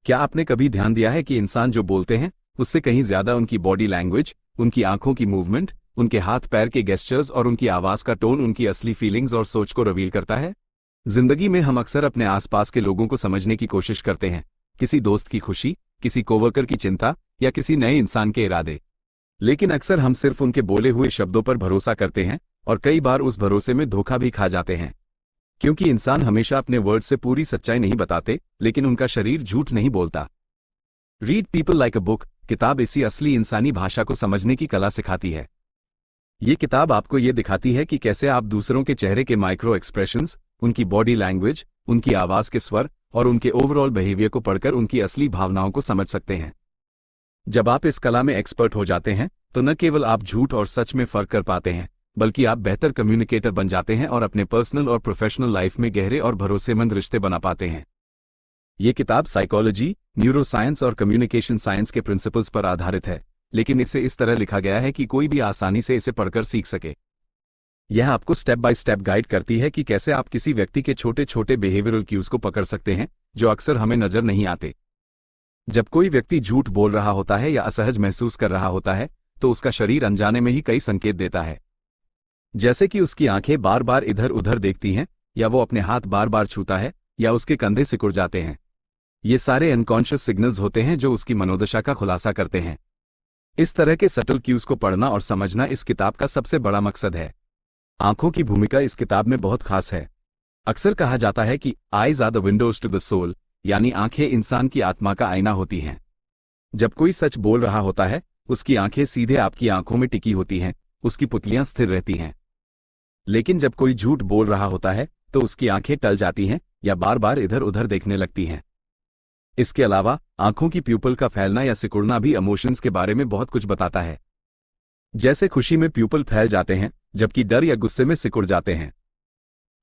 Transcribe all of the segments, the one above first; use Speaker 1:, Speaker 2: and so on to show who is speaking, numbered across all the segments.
Speaker 1: क्या आपने कभी ध्यान दिया है कि इंसान जो बोलते हैं उससे कहीं ज्यादा उनकी बॉडी लैंग्वेज, उनकी आंखों की मूवमेंट, उनके हाथ पैर के गेस्चर्स और उनकी आवाज का टोन उनकी असली फीलिंग्स और सोच को रिवील करता है? जिंदगी में हम अक्सर अपने आसपास के लोगों को समझने की कोशिश करते हैं, किसी दोस्त की खुशी, किसी कोवर्कर की चिंता या किसी नए इंसान के इरादे। लेकिन अक्सर हम सिर्फ उनके बोले हुए शब्दों पर भरोसा करते हैं और कई बार उस भरोसे में धोखा भी खा जाते हैं। क्योंकि इंसान हमेशा अपने वर्ड से पूरी सच्चाई नहीं बताते, लेकिन उनका शरीर झूठ नहीं बोलता। Read people like a book किताब इसी असली इंसानी भाषा को समझने की कला सिखाती है। ये किताब आपको ये दिखाती है कि कैसे आप दूसरों के चेहरे के माइक्रो एक्सप्रेशंस, उनकी बॉडी लैंग्वेज, उनकी आवाज के स्वर और उनके ओवरऑल बिहेवियर को पढ़कर उनकी असली भावनाओं को समझ सकते हैं। जब आप इस कला में एक्सपर्ट हो जाते हैं तो न केवल आप झूठ और सच में फर्क कर पाते हैं, बल्कि आप बेहतर कम्युनिकेटर बन जाते हैं और अपने पर्सनल और प्रोफेशनल लाइफ में गहरे और भरोसेमंद रिश्ते बना पाते हैं। ये किताब साइकोलॉजी, न्यूरोसाइंस और कम्युनिकेशन साइंस के प्रिंसिपल्स पर आधारित है, लेकिन इसे इस तरह लिखा गया है कि कोई भी आसानी से इसे पढ़कर सीख सके। यह आपको स्टेप बाय स्टेप गाइड करती है कि कैसे आप किसी व्यक्ति के छोटे छोटे बिहेवियरल क्यूज को पकड़ सकते हैं जो अक्सर हमें नजर नहीं आते। जब कोई व्यक्ति झूठ बोल रहा होता है या असहज महसूस कर रहा होता है तो उसका शरीर अनजाने में ही कई संकेत देता है, जैसे कि उसकी आंखें बार बार इधर उधर देखती हैं, या वो अपने हाथ बार बार छूता है, या उसके कंधे सिकुड़ जाते हैं। ये सारे अनकॉन्शियस सिग्नल्स होते हैं जो उसकी मनोदशा का खुलासा करते हैं। इस तरह के सटल क्यूज को पढ़ना और समझना इस किताब का सबसे बड़ा मकसद है। आंखों की भूमिका इस किताब में बहुत खास है। अक्सर कहा जाता है कि eyes are the windows to the soul, यानी आंखें इंसान की आत्मा का आईना होती हैं। जब कोई सच बोल रहा होता है, उसकी आंखें सीधे आपकी आंखों में टिकी होती हैं, उसकी पुतलियां स्थिर रहती हैं। लेकिन जब कोई झूठ बोल रहा होता है तो उसकी आंखें टल जाती हैं या बार बार इधर उधर देखने लगती हैं। इसके अलावा आंखों की प्यूपल का फैलना या सिकुड़ना भी इमोशंस के बारे में बहुत कुछ बताता है। जैसे खुशी में प्यूपल फैल जाते हैं, जबकि डर या गुस्से में सिकुड़ जाते हैं।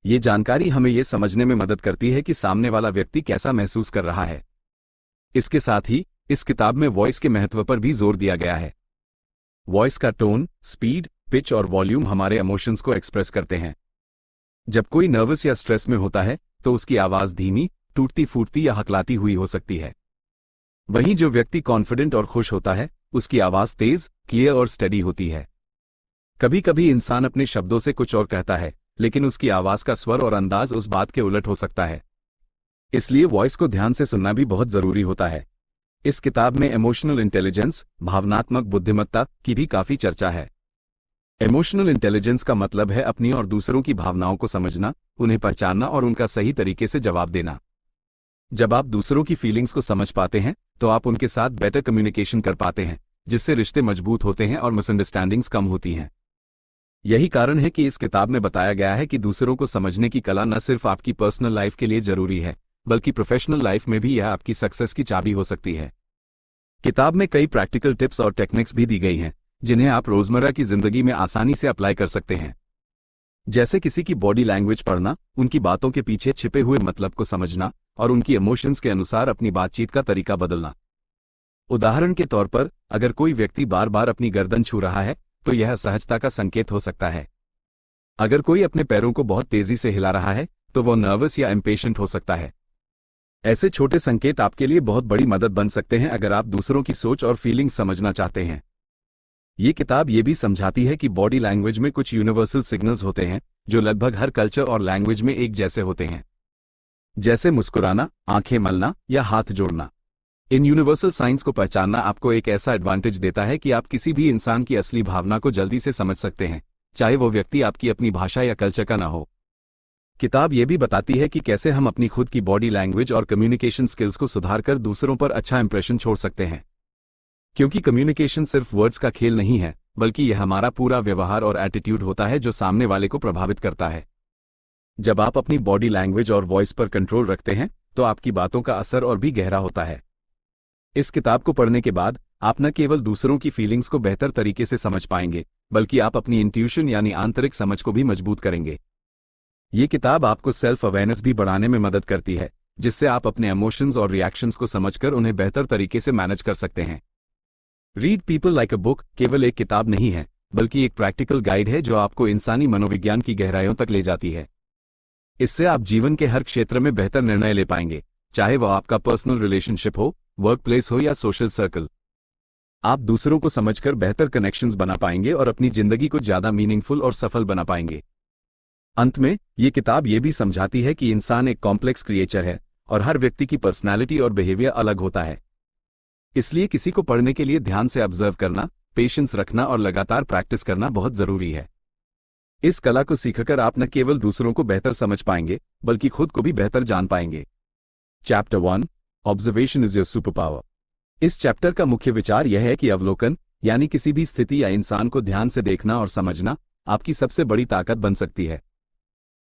Speaker 1: ये जानकारी हमें यह समझने में मदद करती है कि सामने वाला व्यक्ति कैसा महसूस कर रहा है। इसके साथ ही इस किताब में वॉइस के महत्व पर भी जोर दिया गया है। वॉइस का टोन, स्पीड, पिच और वॉल्यूम हमारे इमोशंस को एक्सप्रेस करते हैं। जब कोई नर्वस या स्ट्रेस में होता है तो उसकी आवाज धीमी, टूटती फूटती या हकलाती हुई हो सकती है। वहीं जो व्यक्ति कॉन्फिडेंट और खुश होता है उसकी आवाज तेज, क्लियर और स्टेडी होती है। कभी कभी इंसान अपने शब्दों से कुछ और कहता है, लेकिन उसकी आवाज का स्वर और अंदाज उस बात के उलट हो सकता है। इसलिए वॉइस को ध्यान से सुनना भी बहुत जरूरी होता है। इस किताब में इमोशनल इंटेलिजेंस, भावनात्मक बुद्धिमत्ता की भी काफी चर्चा है। इमोशनल इंटेलिजेंस का मतलब है अपनी और दूसरों की भावनाओं को समझना, उन्हें पहचानना और उनका सही तरीके से जवाब देना। जब आप दूसरों की फीलिंग्स को समझ पाते हैं तो आप उनके साथ बेटर कम्युनिकेशन कर पाते हैं, जिससे रिश्ते मजबूत होते हैं और मिसअंडरस्टैंडिंग्स कम होती हैं। यही कारण है कि इस किताब में बताया गया है कि दूसरों को समझने की कला न सिर्फ आपकी पर्सनल लाइफ के लिए जरूरी है, बल्कि प्रोफेशनल लाइफ में भी यह आपकी सक्सेस की चाबी हो सकती है। किताब में कई प्रैक्टिकल टिप्स और टेक्निक्स भी दी गई हैं, जिन्हें आप रोजमर्रा की जिंदगी में आसानी से अप्लाई कर सकते हैं। जैसे किसी की बॉडी लैंग्वेज पढ़ना, उनकी बातों के पीछे छिपे हुए मतलब को समझना और उनकी इमोशंस के अनुसार अपनी बातचीत का तरीका बदलना। उदाहरण के तौर पर, अगर कोई व्यक्ति बार बार अपनी गर्दन छू रहा है तो यह असहजता का संकेत हो सकता है। अगर कोई अपने पैरों को बहुत तेजी से हिला रहा है तो वह नर्वस या इम्पेशेंट हो सकता है। ऐसे छोटे संकेत आपके लिए बहुत बड़ी मदद बन सकते हैं अगर आप दूसरों की सोच और फीलिंग्स समझना चाहते हैं। ये किताब ये भी समझाती है कि बॉडी लैंग्वेज में कुछ यूनिवर्सल सिग्नल्स होते हैं जो लगभग हर कल्चर और लैंग्वेज में एक जैसे होते हैं, जैसे मुस्कुराना, आंखें मलना या हाथ जोड़ना। इन यूनिवर्सल साइंस को पहचानना आपको एक ऐसा एडवांटेज देता है कि आप किसी भी इंसान की असली भावना को जल्दी से समझ सकते हैं, चाहे वो व्यक्ति आपकी अपनी भाषा या कल्चर का ना हो। किताब ये भी बताती है कि कैसे हम अपनी खुद की बॉडी लैंग्वेज और कम्युनिकेशन स्किल्स को सुधारकर दूसरों पर अच्छा इंप्रेशन छोड़ सकते हैं। क्योंकि कम्युनिकेशन सिर्फ वर्ड्स का खेल नहीं है, बल्कि यह हमारा पूरा व्यवहार और एटीट्यूड होता है जो सामने वाले को प्रभावित करता है। जब आप अपनी बॉडी लैंग्वेज और वॉइस पर कंट्रोल रखते हैं तो आपकी बातों का असर और भी गहरा होता है। इस किताब को पढ़ने के बाद आप न केवल दूसरों की फीलिंग्स को बेहतर तरीके से समझ पाएंगे, बल्कि आप अपनी इंट्यूशन यानी आंतरिक समझ को भी मजबूत करेंगे। ये किताब आपको सेल्फ अवेयरनेस भी बढ़ाने में मदद करती है, जिससे आप अपने इमोशंस और रिएक्शंस को समझकर उन्हें बेहतर तरीके से मैनेज कर सकते हैं। Read people like a book केवल एक किताब नहीं है, बल्कि एक प्रैक्टिकल गाइड है जो आपको इंसानी मनोविज्ञान की गहराइयों तक ले जाती है। इससे आप जीवन के हर क्षेत्र में बेहतर निर्णय ले पाएंगे, चाहे वह आपका पर्सनल रिलेशनशिप हो, वर्क प्लेस हो या सोशल सर्कल। आप दूसरों को समझकर बेहतर कनेक्शंस बना पाएंगे और अपनी जिंदगी को ज्यादा मीनिंगफुल और सफल बना पाएंगे। अंत में ये किताब ये भी समझाती है कि इंसान एक कॉम्प्लेक्स क्रिएचर है और हर व्यक्ति की पर्सनैलिटी और बिहेवियर अलग होता है। इसलिए किसी को पढ़ने के लिए ध्यान से ऑब्जर्व करना, पेशेंस रखना और लगातार प्रैक्टिस करना बहुत जरूरी है। इस कला को सीखकर आप न केवल दूसरों को बेहतर समझ पाएंगे बल्कि खुद को भी बेहतर जान पाएंगे। Chapter 1, observation is your super power. इस चैप्टर का मुख्य विचार यह है कि अवलोकन यानी किसी भी स्थिति या इंसान को ध्यान से देखना और समझना आपकी सबसे बड़ी ताकत बन सकती है।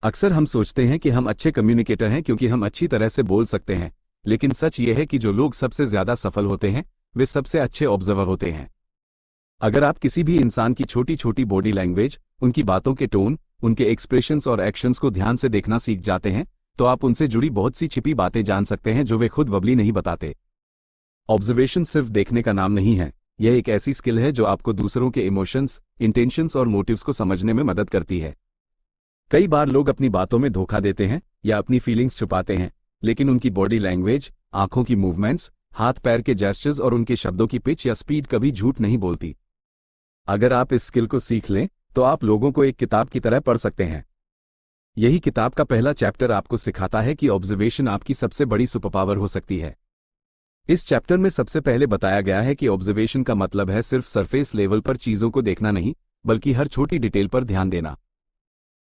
Speaker 1: अक्सर हम सोचते हैं कि हम अच्छे कम्युनिकेटर हैं क्योंकि हम अच्छी तरह से बोल सकते हैं, लेकिन सच यह है कि जो लोग सबसे ज्यादा सफल होते हैं वे सबसे अच्छे ऑब्जर्वर होते हैं। अगर आप किसी भी इंसान की छोटी छोटी बॉडी लैंग्वेज, उनकी बातों के टोन, उनके एक्सप्रेशंस और एक्शंस को ध्यान से देखना सीख जाते हैं तो आप उनसे जुड़ी बहुत सी छिपी बातें जान सकते हैं जो वे खुद वबली नहीं बताते। ऑब्जर्वेशन सिर्फ देखने का नाम नहीं है, यह एक ऐसी स्किल है जो आपको दूसरों के इमोशंस, इंटेंशंस और मोटिव्स को समझने में मदद करती है। कई बार लोग अपनी बातों में धोखा देते हैं या अपनी फीलिंग्स छुपाते हैं, लेकिन उनकी बॉडी लैंग्वेज, आंखों की मूवमेंट्स, हाथ पैर के जेस्चर्स और उनके शब्दों की पिच या स्पीड कभी झूठ नहीं बोलती। अगर आप इस स्किल को सीख लें तो आप लोगों को एक किताब की तरह पढ़ सकते हैं। यही किताब का पहला चैप्टर आपको सिखाता है कि ऑब्जर्वेशन आपकी सबसे बड़ी सुपरपावर हो सकती है। इस चैप्टर में सबसे पहले बताया गया है कि ऑब्जर्वेशन का मतलब है सिर्फ सरफेस लेवल पर चीजों को देखना नहीं, बल्कि हर छोटी डिटेल पर ध्यान देना।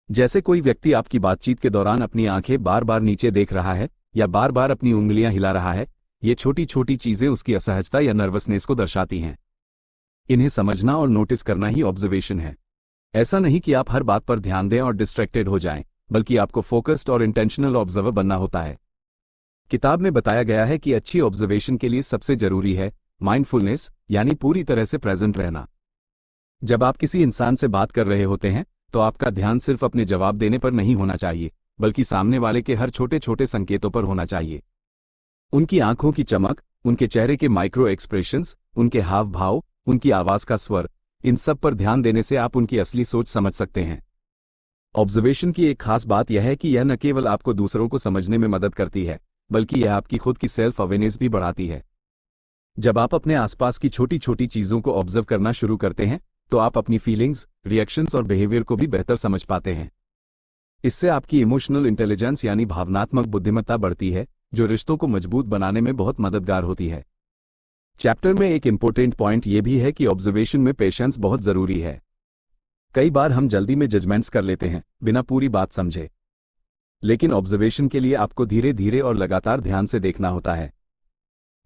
Speaker 1: जैसे कोई व्यक्ति आपकी बातचीत के दौरान अपनी आंखें बार बार नीचे देख रहा है या बार बार अपनी उंगलियां हिला रहा है, ये छोटी छोटी चीजें उसकी असहजता या नर्वसनेस को दर्शाती हैं। इन्हें समझना और नोटिस करना ही ऑब्जर्वेशन है। ऐसा नहीं कि आप हर बात पर ध्यान दें और डिस्ट्रैक्टेड हो जाएं, बल्कि आपको फोकस्ड और इंटेंशनल ऑब्जर्वर बनना होता है। किताब में बताया गया है कि अच्छी ऑब्जर्वेशन के लिए सबसे जरूरी है माइंडफुलनेस, यानी पूरी तरह से प्रेजेंट रहना। जब आप किसी इंसान से बात कर रहे होते हैं तो आपका ध्यान सिर्फ अपने जवाब देने पर नहीं होना चाहिए, बल्कि सामने वाले के हर छोटे छोटे संकेतों पर होना चाहिए। उनकी आंखों की चमक, उनके चेहरे के माइक्रो एक्सप्रेशंस, उनके हाव भाव, उनकी आवाज का स्वर, इन सब पर ध्यान देने से आप उनकी असली सोच समझ सकते हैं। ऑब्जर्वेशन की एक खास बात यह है कि यह न केवल आपको दूसरों को समझने में मदद करती है, बल्कि यह आपकी खुद की सेल्फ अवेयरनेस भी बढ़ाती है। जब आप अपने आसपास की छोटी छोटी चीजों को ऑब्जर्व करना शुरू करते हैं तो आप अपनी फीलिंग्स, रिएक्शंस और बिहेवियर को भी बेहतर समझ पाते हैं। इससे आपकी इमोशनल इंटेलिजेंस यानी भावनात्मक बुद्धिमत्ता बढ़ती है, जो रिश्तों को मजबूत बनाने में बहुत मददगार होती है। चैप्टर में एक इंपॉर्टेंट पॉइंट यह भी है कि ऑब्जर्वेशन में पेशेंस बहुत जरूरी है। कई बार हम जल्दी में जजमेंट्स कर लेते हैं बिना पूरी बात समझे, लेकिन ऑब्जर्वेशन के लिए आपको धीरे धीरे और लगातार ध्यान से देखना होता है।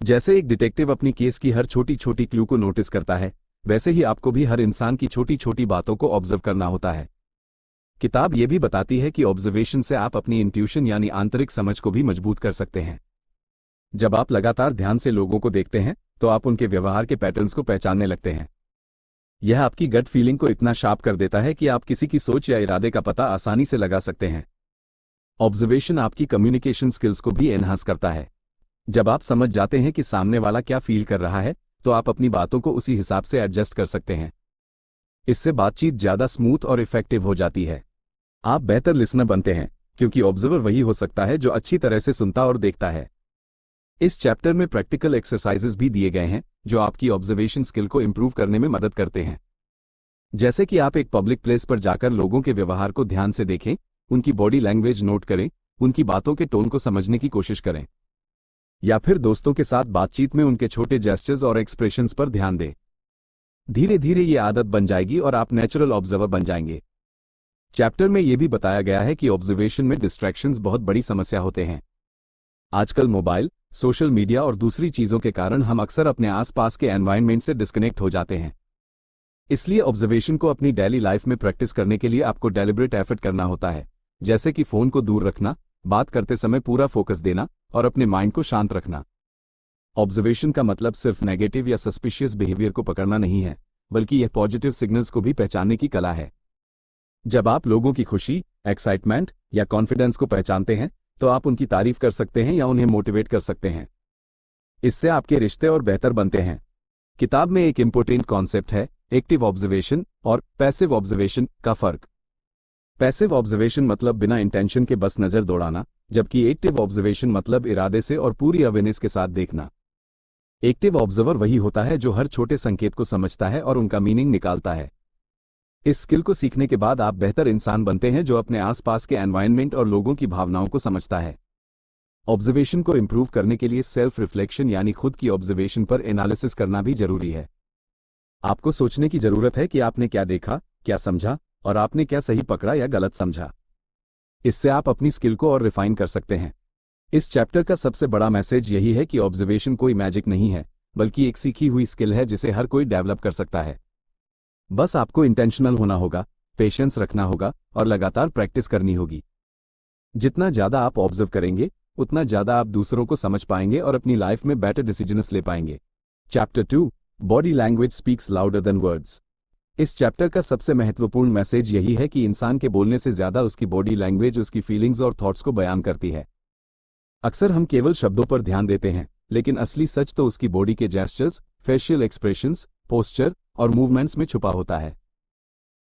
Speaker 1: जैसे एक डिटेक्टिव अपनी केस की हर छोटी छोटी क्लू को नोटिस करता है, वैसे ही आपको भी हर इंसान की छोटी छोटी बातों को ऑब्जर्व करना होता है। किताब यह भी बताती है कि ऑब्जर्वेशन से आप अपनी इंट्यूशन यानी आंतरिक समझ को भी मजबूत कर सकते हैं। जब आप लगातार ध्यान से लोगों को देखते हैं तो आप उनके व्यवहार के पैटर्न्स को पहचानने लगते हैं। यह आपकी गट फीलिंग को इतना शार्प कर देता है कि आप किसी की सोच या इरादे का पता आसानी से लगा सकते हैं। ऑब्जर्वेशन आपकी कम्युनिकेशन स्किल्स को भी एनहांस करता है। जब आप समझ जाते हैं कि सामने वाला क्या फील कर रहा है तो आप अपनी बातों को उसी हिसाब से एडजस्ट कर सकते हैं। इससे बातचीत ज्यादा स्मूथ और इफेक्टिव हो जाती है। आप बेहतर लिसनर बनते हैं क्योंकि ऑब्जर्वर वही हो सकता है जो अच्छी तरह से सुनता और देखता है। इस चैप्टर में प्रैक्टिकल एक्सरसाइजेस भी दिए गए हैं जो आपकी ऑब्जर्वेशन स्किल को इंप्रूव करने में मदद करते हैं। जैसे कि आप एक पब्लिक प्लेस पर जाकर लोगों के व्यवहार को ध्यान से देखें, उनकी बॉडी लैंग्वेज नोट करें, उनकी बातों के टोन को समझने की कोशिश करें, या फिर दोस्तों के साथ बातचीत में उनके छोटे जेस्चर्स और एक्सप्रेशंस पर ध्यान दें। धीरे धीरे ये आदत बन जाएगी और आप नेचुरल ऑब्जर्वर बन जाएंगे। चैप्टर में यह भी बताया गया है कि ऑब्जर्वेशन में डिस्ट्रैक्शंस बहुत बड़ी समस्या होते हैं। आजकल मोबाइल, सोशल मीडिया और दूसरी चीजों के कारण हम अक्सर अपने आसपास के एनवायरनमेंट से डिस्कनेक्ट हो जाते हैं। इसलिए ऑब्जर्वेशन को अपनी डेली लाइफ में प्रैक्टिस करने के लिए आपको डेलिब्रेट एफर्ट करना होता है, जैसे कि फोन को दूर रखना, बात करते समय पूरा फोकस देना और अपने माइंड को शांत रखना। ऑब्जर्वेशन का मतलब सिर्फ नेगेटिव या सस्पिशियस बिहेवियर को पकड़ना नहीं है, बल्कि यह पॉजिटिव सिग्नल्स को भी पहचानने की कला है। जब आप लोगों की खुशी, एक्साइटमेंट या कॉन्फिडेंस को पहचानते हैं तो आप उनकी तारीफ कर सकते हैं या उन्हें मोटिवेट कर सकते हैं। इससे आपके रिश्ते और बेहतर बनते हैं। किताब में एक इंपॉर्टेंट कॉन्सेप्ट है एक्टिव ऑब्जर्वेशन और पैसिव ऑब्जर्वेशन का फर्क। पैसिव ऑब्जर्वेशन मतलब बिना इंटेंशन के बस नजर दौड़ाना, जबकि एक्टिव ऑब्जर्वेशन मतलब इरादे से और पूरी अवेयरनेस के साथ देखना। एक्टिव ऑब्जर्वर वही होता है जो हर छोटे संकेत को समझता है और उनका मीनिंग निकालता है। इस स्किल को सीखने के बाद आप बेहतर इंसान बनते हैं जो अपने आसपास के एनवायरनमेंट और लोगों की भावनाओं को समझता है। ऑब्जर्वेशन को इंप्रूव करने के लिए सेल्फ रिफ्लेक्शन यानी खुद की ऑब्जर्वेशन पर एनालिसिस करना भी जरूरी है। आपको सोचने की जरूरत है कि आपने क्या देखा, क्या समझा और आपने क्या सही पकड़ा या गलत समझा। इससे आप अपनी स्किल को और रिफाइन कर सकते हैं। इस चैप्टर का सबसे बड़ा मैसेज यही है कि ऑब्जर्वेशन कोई मैजिक नहीं है, बल्कि एक सीखी हुई स्किल है जिसे हर कोई डेवलप कर सकता है। बस आपको इंटेंशनल होना होगा, पेशेंस रखना होगा और लगातार प्रैक्टिस करनी होगी। जितना ज्यादा आप ऑब्जर्व करेंगे, उतना ज्यादा आप दूसरों को समझ पाएंगे और अपनी लाइफ में बेटर डिसीजंस ले पाएंगे। Chapter 2, body language speaks louder than words. इस चैप्टर का सबसे महत्वपूर्ण मैसेज यही है कि इंसान के बोलने से ज्यादा उसकी बॉडी लैंग्वेज उसकी फीलिंग्स और थॉट्स को बयान करती है। अक्सर हम केवल शब्दों पर ध्यान देते हैं, लेकिन असली सच तो उसकी बॉडी के जेस्चर्स, फेशियल एक्सप्रेशंस, पोस्चर और मूवमेंट्स में छुपा होता है।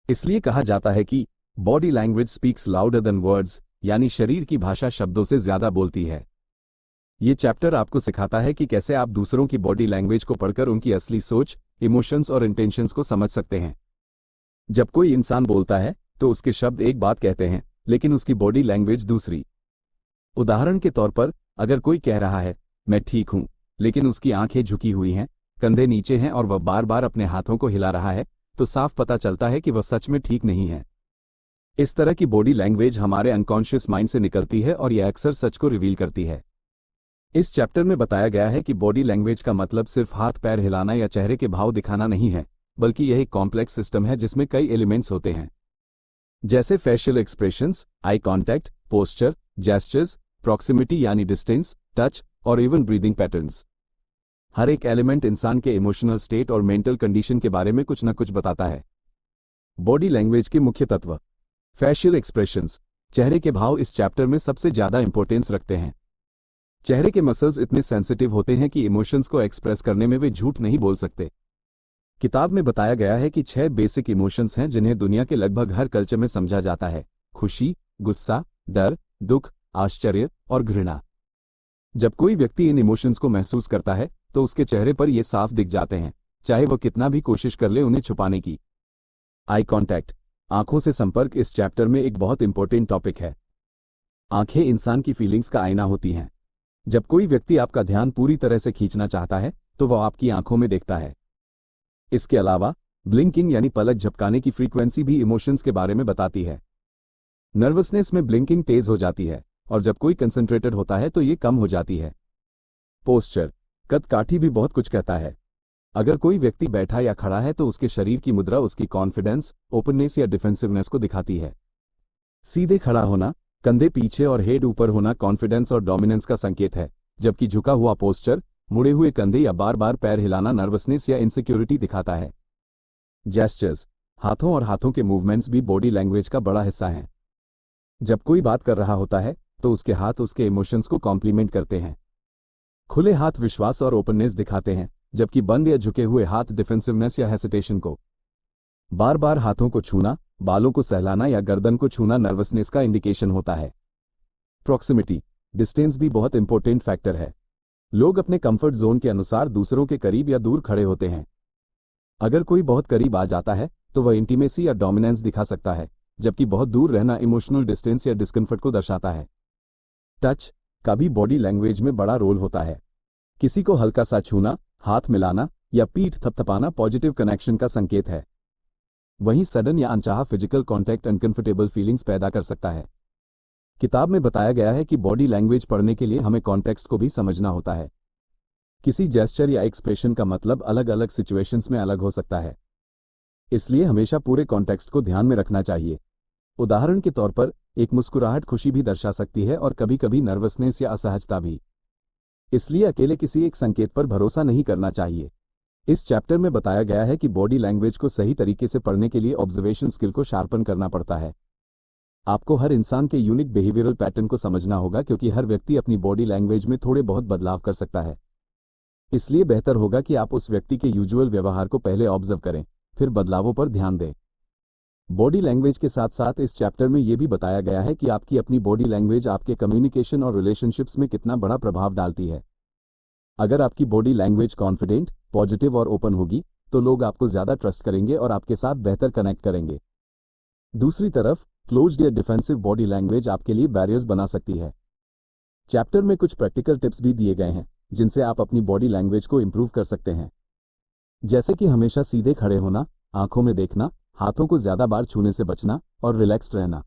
Speaker 1: इसलिए कहा जाता है कि body language speaks louder than words, यानी शरीर की भाषा शब्दों से ज्यादा बोलती है। ये चैप्टर आपको सिखाता है कि कैसे आप दूसरों की बॉडी लैंग्वेज को पढ़कर उनकी असली सोच, इमोशंस और इंटेंशंस को समझ सकते हैं। जब कोई इंसान बोलता है तो उसके शब्द एक बात कहते हैं, लेकिन उसकी बॉडी लैंग्वेज दूसरी। उदाहरण के तौर पर, अगर कोई कह रहा है मैं ठीक हूं, लेकिन उसकी आंखें झुकी हुई हैं, कंधे नीचे हैं और वह बार बार अपने हाथों को हिला रहा है, तो साफ पता चलता है कि वह सच में ठीक नहीं है। इस तरह की बॉडी लैंग्वेज हमारे अनकॉन्शियस माइंड से निकलती है और यह अक्सर सच को रिवील करती है। इस चैप्टर में बताया गया है कि बॉडी लैंग्वेज का मतलब सिर्फ हाथ पैर हिलाना या चेहरे के भाव दिखाना नहीं है, बल्कि यह एक कॉम्प्लेक्स सिस्टम है जिसमें कई एलिमेंट्स होते हैं, जैसे facial expressions, eye contact, posture, gestures, proximity यानी डिस्टेंस, टच और इवन ब्रीदिंग पैटर्न्स। हर एक एलिमेंट इंसान के इमोशनल स्टेट और मेंटल कंडीशन के बारे में कुछ न कुछ बताता है। बॉडी लैंग्वेज के मुख्य तत्व। फेशियल एक्सप्रेशंस, चेहरे के भाव इस चैप्टर में सबसे ज्यादा इंपॉर्टेंस रखते हैं। चेहरे के मसल्स इतने सेंसिटिव होते हैं कि इमोशंस को एक्सप्रेस करने में वे झूठ नहीं बोल सकते। किताब में बताया गया है कि 6 बेसिक इमोशंस हैं जिन्हें दुनिया के लगभग हर कल्चर में समझा जाता है: खुशी, गुस्सा, डर, दुख, आश्चर्य और घृणा। जब कोई व्यक्ति इन इमोशंस को महसूस करता है तो उसके चेहरे पर ये साफ दिख जाते हैं, चाहे वह कितना भी कोशिश कर ले उन्हें छुपाने की। आई कॉन्टैक्ट, आंखों से संपर्क इस चैप्टर में एक बहुत इंपॉर्टेंट टॉपिक है। आंखें इंसान की फीलिंग्स का आईना होती हैं। जब कोई व्यक्ति आपका ध्यान पूरी तरह से खींचना चाहता है तो वह आपकी आंखों में देखता है। इसके अलावा ब्लिंकिंग यानी पलक झपकाने की फ्रीक्वेंसी भी इमोशंस के बारे में बताती है। नर्वसनेस में ब्लिंकिंग तेज हो जाती है और जब कोई कंसंट्रेटेड होता है तो ये कम हो जाती है। पोस्चर, कद काठी भी बहुत कुछ कहता है। अगर कोई व्यक्ति बैठा या खड़ा है तो उसके शरीर की मुद्रा उसकी कॉन्फिडेंस, ओपननेस या डिफेंसिवनेस को दिखाती है। सीधे खड़ा होना, कंधे पीछे और हेड ऊपर होना कॉन्फिडेंस और डोमिनेंस का संकेत है, जबकि झुका हुआ पोस्चर, मुड़े हुए कंधे या बार बार पैर हिलाना नर्वसनेस या इनसिक्योरिटी दिखाता है। जेस्चर्स, हाथों और हाथों के मूवमेंट्स भी बॉडी लैंग्वेज का बड़ा हिस्सा हैं। जब कोई बात कर रहा होता है तो उसके हाथ उसके इमोशंस को कॉम्प्लीमेंट करते हैं। खुले हाथ विश्वास और ओपननेस दिखाते हैं, जबकि बंद या झुके हुए हाथ डिफेंसिवनेस या हेसिटेशन को। बार बार हाथों को छूना, बालों को सहलाना या गर्दन को छूना नर्वसनेस का इंडिकेशन होता है। प्रॉक्सिमिटी, डिस्टेंस भी बहुत इंपॉर्टेंट फैक्टर है। लोग अपने कंफर्ट जोन के अनुसार दूसरों के करीब या दूर खड़े होते हैं। अगर कोई बहुत करीब आ जाता है तो वह इंटीमेसी या डोमिनेंस दिखा सकता है, जबकि बहुत दूर रहना इमोशनल डिस्टेंस या डिस्कम्फर्ट को दर्शाता है। टच का भी बॉडी लैंग्वेज में बड़ा रोल होता है। किसी को हल्का सा छूना, हाथ मिलाना या पीठ थपथपाना पॉजिटिव कनेक्शन का संकेत है। वहीं सडन या अनचाहा फिजिकल कांटेक्ट अनकंफर्टेबल फीलिंग्स पैदा कर सकता है। किताब में बताया गया है कि बॉडी लैंग्वेज पढ़ने के लिए हमें कॉन्टेक्स्ट को भी समझना होता है। किसी जेस्चर या एक्सप्रेशन का मतलब अलग अलग सिचुएशंस में अलग हो सकता है, इसलिए हमेशा पूरे कॉन्टेक्स्ट को ध्यान में रखना चाहिए। उदाहरण के तौर पर, एक मुस्कुराहट खुशी भी दर्शा सकती है और कभी कभी नर्वसनेस या असहजता भी। इसलिए अकेले किसी एक संकेत पर भरोसा नहीं करना चाहिए। इस चैप्टर में बताया गया है कि बॉडी लैंग्वेज को सही तरीके से पढ़ने के लिए ऑब्जर्वेशन स्किल को शार्पन करना पड़ता है। आपको हर इंसान के यूनिक बिहेवियरल पैटर्न को समझना होगा, क्योंकि हर व्यक्ति अपनी बॉडी लैंग्वेज में थोड़े बहुत बदलाव कर सकता है। इसलिए बेहतर होगा कि आप उस व्यक्ति के यूजुअल व्यवहार को पहले ऑब्जर्व करें, फिर बदलावों पर ध्यान दें। बॉडी लैंग्वेज के साथ साथ इस चैप्टर में यह भी बताया गया है कि आपकी अपनी बॉडी लैंग्वेज आपके कम्युनिकेशन और रिलेशनशिप्स में कितना बड़ा प्रभाव डालती है। अगर आपकी बॉडी लैंग्वेज कॉन्फिडेंट, पॉजिटिव और ओपन होगी तो लोग आपको ज्यादा ट्रस्ट करेंगे और आपके साथ बेहतर कनेक्ट करेंगे। दूसरी तरफ क्लोज्ड या डिफेंसिव बॉडी लैंग्वेज आपके लिए बैरियर्स बना सकती है। चैप्टर में कुछ प्रैक्टिकल टिप्स भी दिए गए हैं जिनसे आप अपनी बॉडी लैंग्वेज को इंप्रूव कर सकते हैं, जैसे कि हमेशा सीधे खड़े होना, आंखों में देखना, हाथों को ज्यादा बार छूने से बचना और रिलैक्स्ड रहना।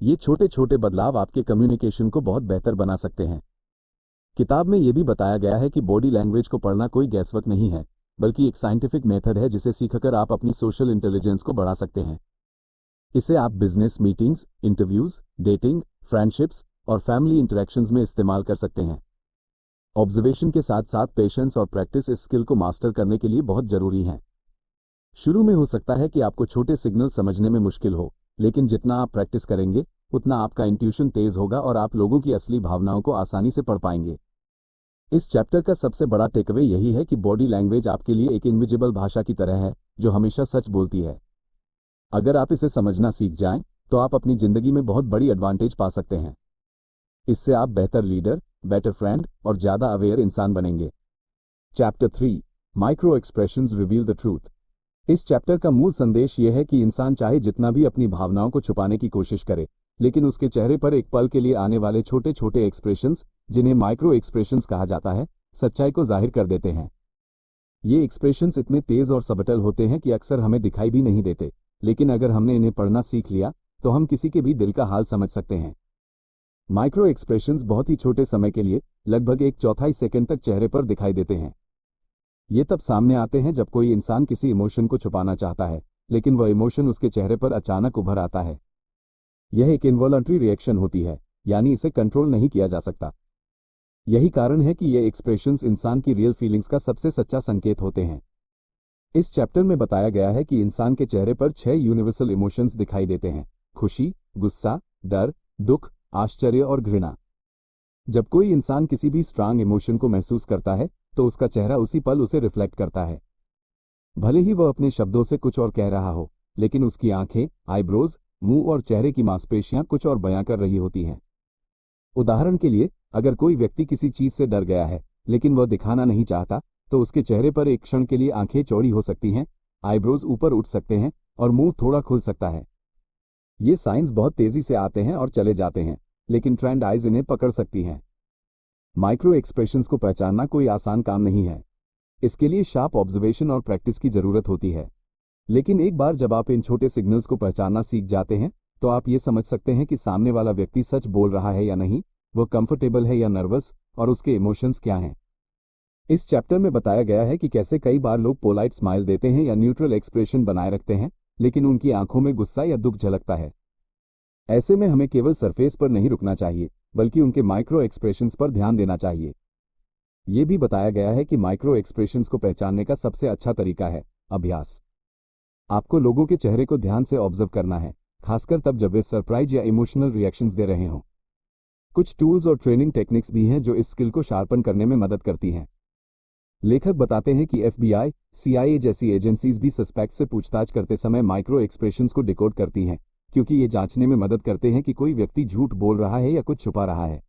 Speaker 1: ये छोटे छोटे बदलाव आपके कम्युनिकेशन को बहुत बेहतर बना सकते हैं। किताब में यह भी बताया गया है कि बॉडी लैंग्वेज को पढ़ना कोई गैसवर्क नहीं है, बल्कि एक साइंटिफिक मेथड है जिसे सीखकर आप अपनी सोशल इंटेलिजेंस को बढ़ा सकते हैं। इसे आप business meetings, interviews, dating, friendships और फैमिली इंटरेक्शंस में इस्तेमाल कर सकते हैं। ऑब्जर्वेशन के साथ साथ पेशेंस और प्रैक्टिस इस स्किल को मास्टर करने के लिए बहुत जरूरी है। शुरू में हो सकता है कि आपको छोटे सिग्नल समझने में मुश्किल हो, लेकिन जितना आप प्रैक्टिस करेंगे उतना आपका इंट्यूशन तेज होगा और आप लोगों की असली भावनाओं को आसानी से पढ़ पाएंगे। इस चैप्टर का सबसे बड़ा टेकअवे यही है कि बॉडी लैंग्वेज आपके लिए एक इनविजिबल भाषा की तरह है जो हमेशा सच बोलती है। अगर आप इसे समझना सीख जाएं, तो आप अपनी जिंदगी में बहुत बड़ी एडवांटेज पा सकते हैं। इससे आप बेहतर लीडर, बेटर फ्रेंड और ज्यादा अवेयर इंसान बनेंगे। Chapter 3 micro expressions reveal the truth. इस चैप्टर का मूल संदेश यह है कि इंसान चाहे जितना भी अपनी भावनाओं को छुपाने की कोशिश करे, लेकिन उसके चेहरे पर एक पल के लिए आने वाले छोटे छोटे एक्सप्रेशंस, जिन्हें माइक्रो एक्सप्रेशंस कहा जाता है, सच्चाई को जाहिर कर देते हैं। ये एक्सप्रेशंस इतने तेज और सबटल होते हैं कि अक्सर हमें दिखाई भी नहीं देते, लेकिन अगर हमने इन्हें पढ़ना सीख लिया तो हम किसी के भी दिल का हाल समझ सकते हैं। माइक्रो एक्सप्रेशंस बहुत ही छोटे समय के लिए, लगभग 1/4 सेकंड तक चेहरे पर दिखाई देते हैं। ये तब सामने आते हैं जब कोई इंसान किसी इमोशन को छुपाना चाहता है, लेकिन वह इमोशन उसके चेहरे पर अचानक उभर आता है। यह एक इनवॉलंटरी रिएक्शन होती है, यानी इसे कंट्रोल नहीं किया जा सकता। यही कारण है कि ये एक्सप्रेशंस इंसान की रियल फीलिंग्स का सबसे सच्चा संकेत होते हैं। इस चैप्टर में बताया गया है कि इंसान के चेहरे पर 6 यूनिवर्सल इमोशंस दिखाई देते हैं: खुशी, गुस्सा, डर, दुख, आश्चर्य और घृणा। जब कोई इंसान किसी भी स्ट्रांग इमोशन को महसूस करता है तो उसका चेहरा उसी पल उसे रिफ्लेक्ट करता है। भले ही वह अपने शब्दों से कुछ और कह रहा हो, लेकिन उसकी आंखें, आईब्रोज, मुंह और चेहरे की मांसपेशियां कुछ और बयां कर रही होती हैं। उदाहरण के लिए, अगर कोई व्यक्ति किसी चीज से डर गया है लेकिन वह दिखाना नहीं चाहता, तो उसके चेहरे पर एक क्षण के लिए आंखें चौड़ी हो सकती हैं, आईब्रोज ऊपर उठ सकते हैं और मुंह थोड़ा खुल सकता है। ये साइंस बहुत तेजी से आते हैं और चले जाते हैं, लेकिन ट्रेंड आइज इन्हें पकड़ सकती हैं। माइक्रो एक्सप्रेशंस को पहचानना कोई आसान काम नहीं है। इसके लिए शार्प ऑब्जर्वेशन और प्रैक्टिस की जरूरत होती है। लेकिन एक बार जब आप इन छोटे सिग्नल्स को पहचानना सीख जाते हैं, तो आप ये समझ सकते हैं कि सामने वाला व्यक्ति सच बोल रहा है या नहीं, वह कंफर्टेबल है या नर्वस, और उसके इमोशंस क्या हैं। इस चैप्टर में बताया गया है कि कैसे कई बार लोग पोलाइट स्माइल देते हैं या न्यूट्रल एक्सप्रेशन बनाए रखते हैं, लेकिन उनकी आंखों में गुस्सा या दुख झलकता है। ऐसे में हमें केवल सरफेस पर नहीं रुकना चाहिए, बल्कि उनके माइक्रो एक्सप्रेशंस पर ध्यान देना चाहिए। यह भी बताया गया है कि माइक्रो एक्सप्रेशंस को पहचानने का सबसे अच्छा तरीका है अभ्यास। आपको लोगों के चेहरे को ध्यान से ऑब्जर्व करना है, खासकर तब जब वे सरप्राइज या इमोशनल रिएक्शंस दे रहे हों। कुछ टूल्स और ट्रेनिंग टेक्निक्स भी हैं जो इस स्किल को शार्पन करने में मदद करती हैं। लेखक बताते हैं कि FBI, CIA जैसी एजेंसीज भी सस्पेक्ट से पूछताछ करते समय माइक्रो एक्सप्रेशंस को डिकोड करती हैं, क्योंकि ये जांचने में मदद करते हैं कि कोई व्यक्ति झूठ बोल रहा है या कुछ छुपा रहा है।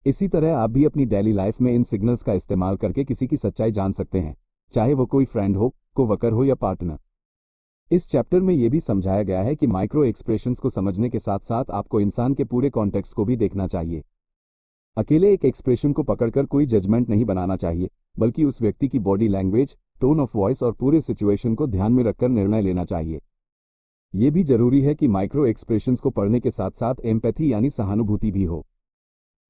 Speaker 1: इसी तरह आप भी अपनी डेली लाइफ में इन सिग्नल्स का इस्तेमाल करके किसी की सच्चाई जान सकते हैं, चाहे वो कोई फ्रेंड हो, कोवर्कर हो या पार्टनर। इस चैप्टर में यह भी समझाया गया है कि माइक्रो एक्सप्रेशंस को समझने के साथ साथ आपको इंसान के पूरे कॉन्टेक्स्ट को भी देखना चाहिए। अकेले एक एक्सप्रेशन को पकड़कर कोई जजमेंट नहीं बनाना चाहिए, बल्कि उस व्यक्ति की body language, tone of voice और पूरे सिचुएशन को ध्यान में रखकर निर्णय लेना चाहिए। यह भी जरूरी है कि माइक्रो एक्सप्रेशंस को पढ़ने के साथ साथ एम्पैथी यानी सहानुभूति भी हो।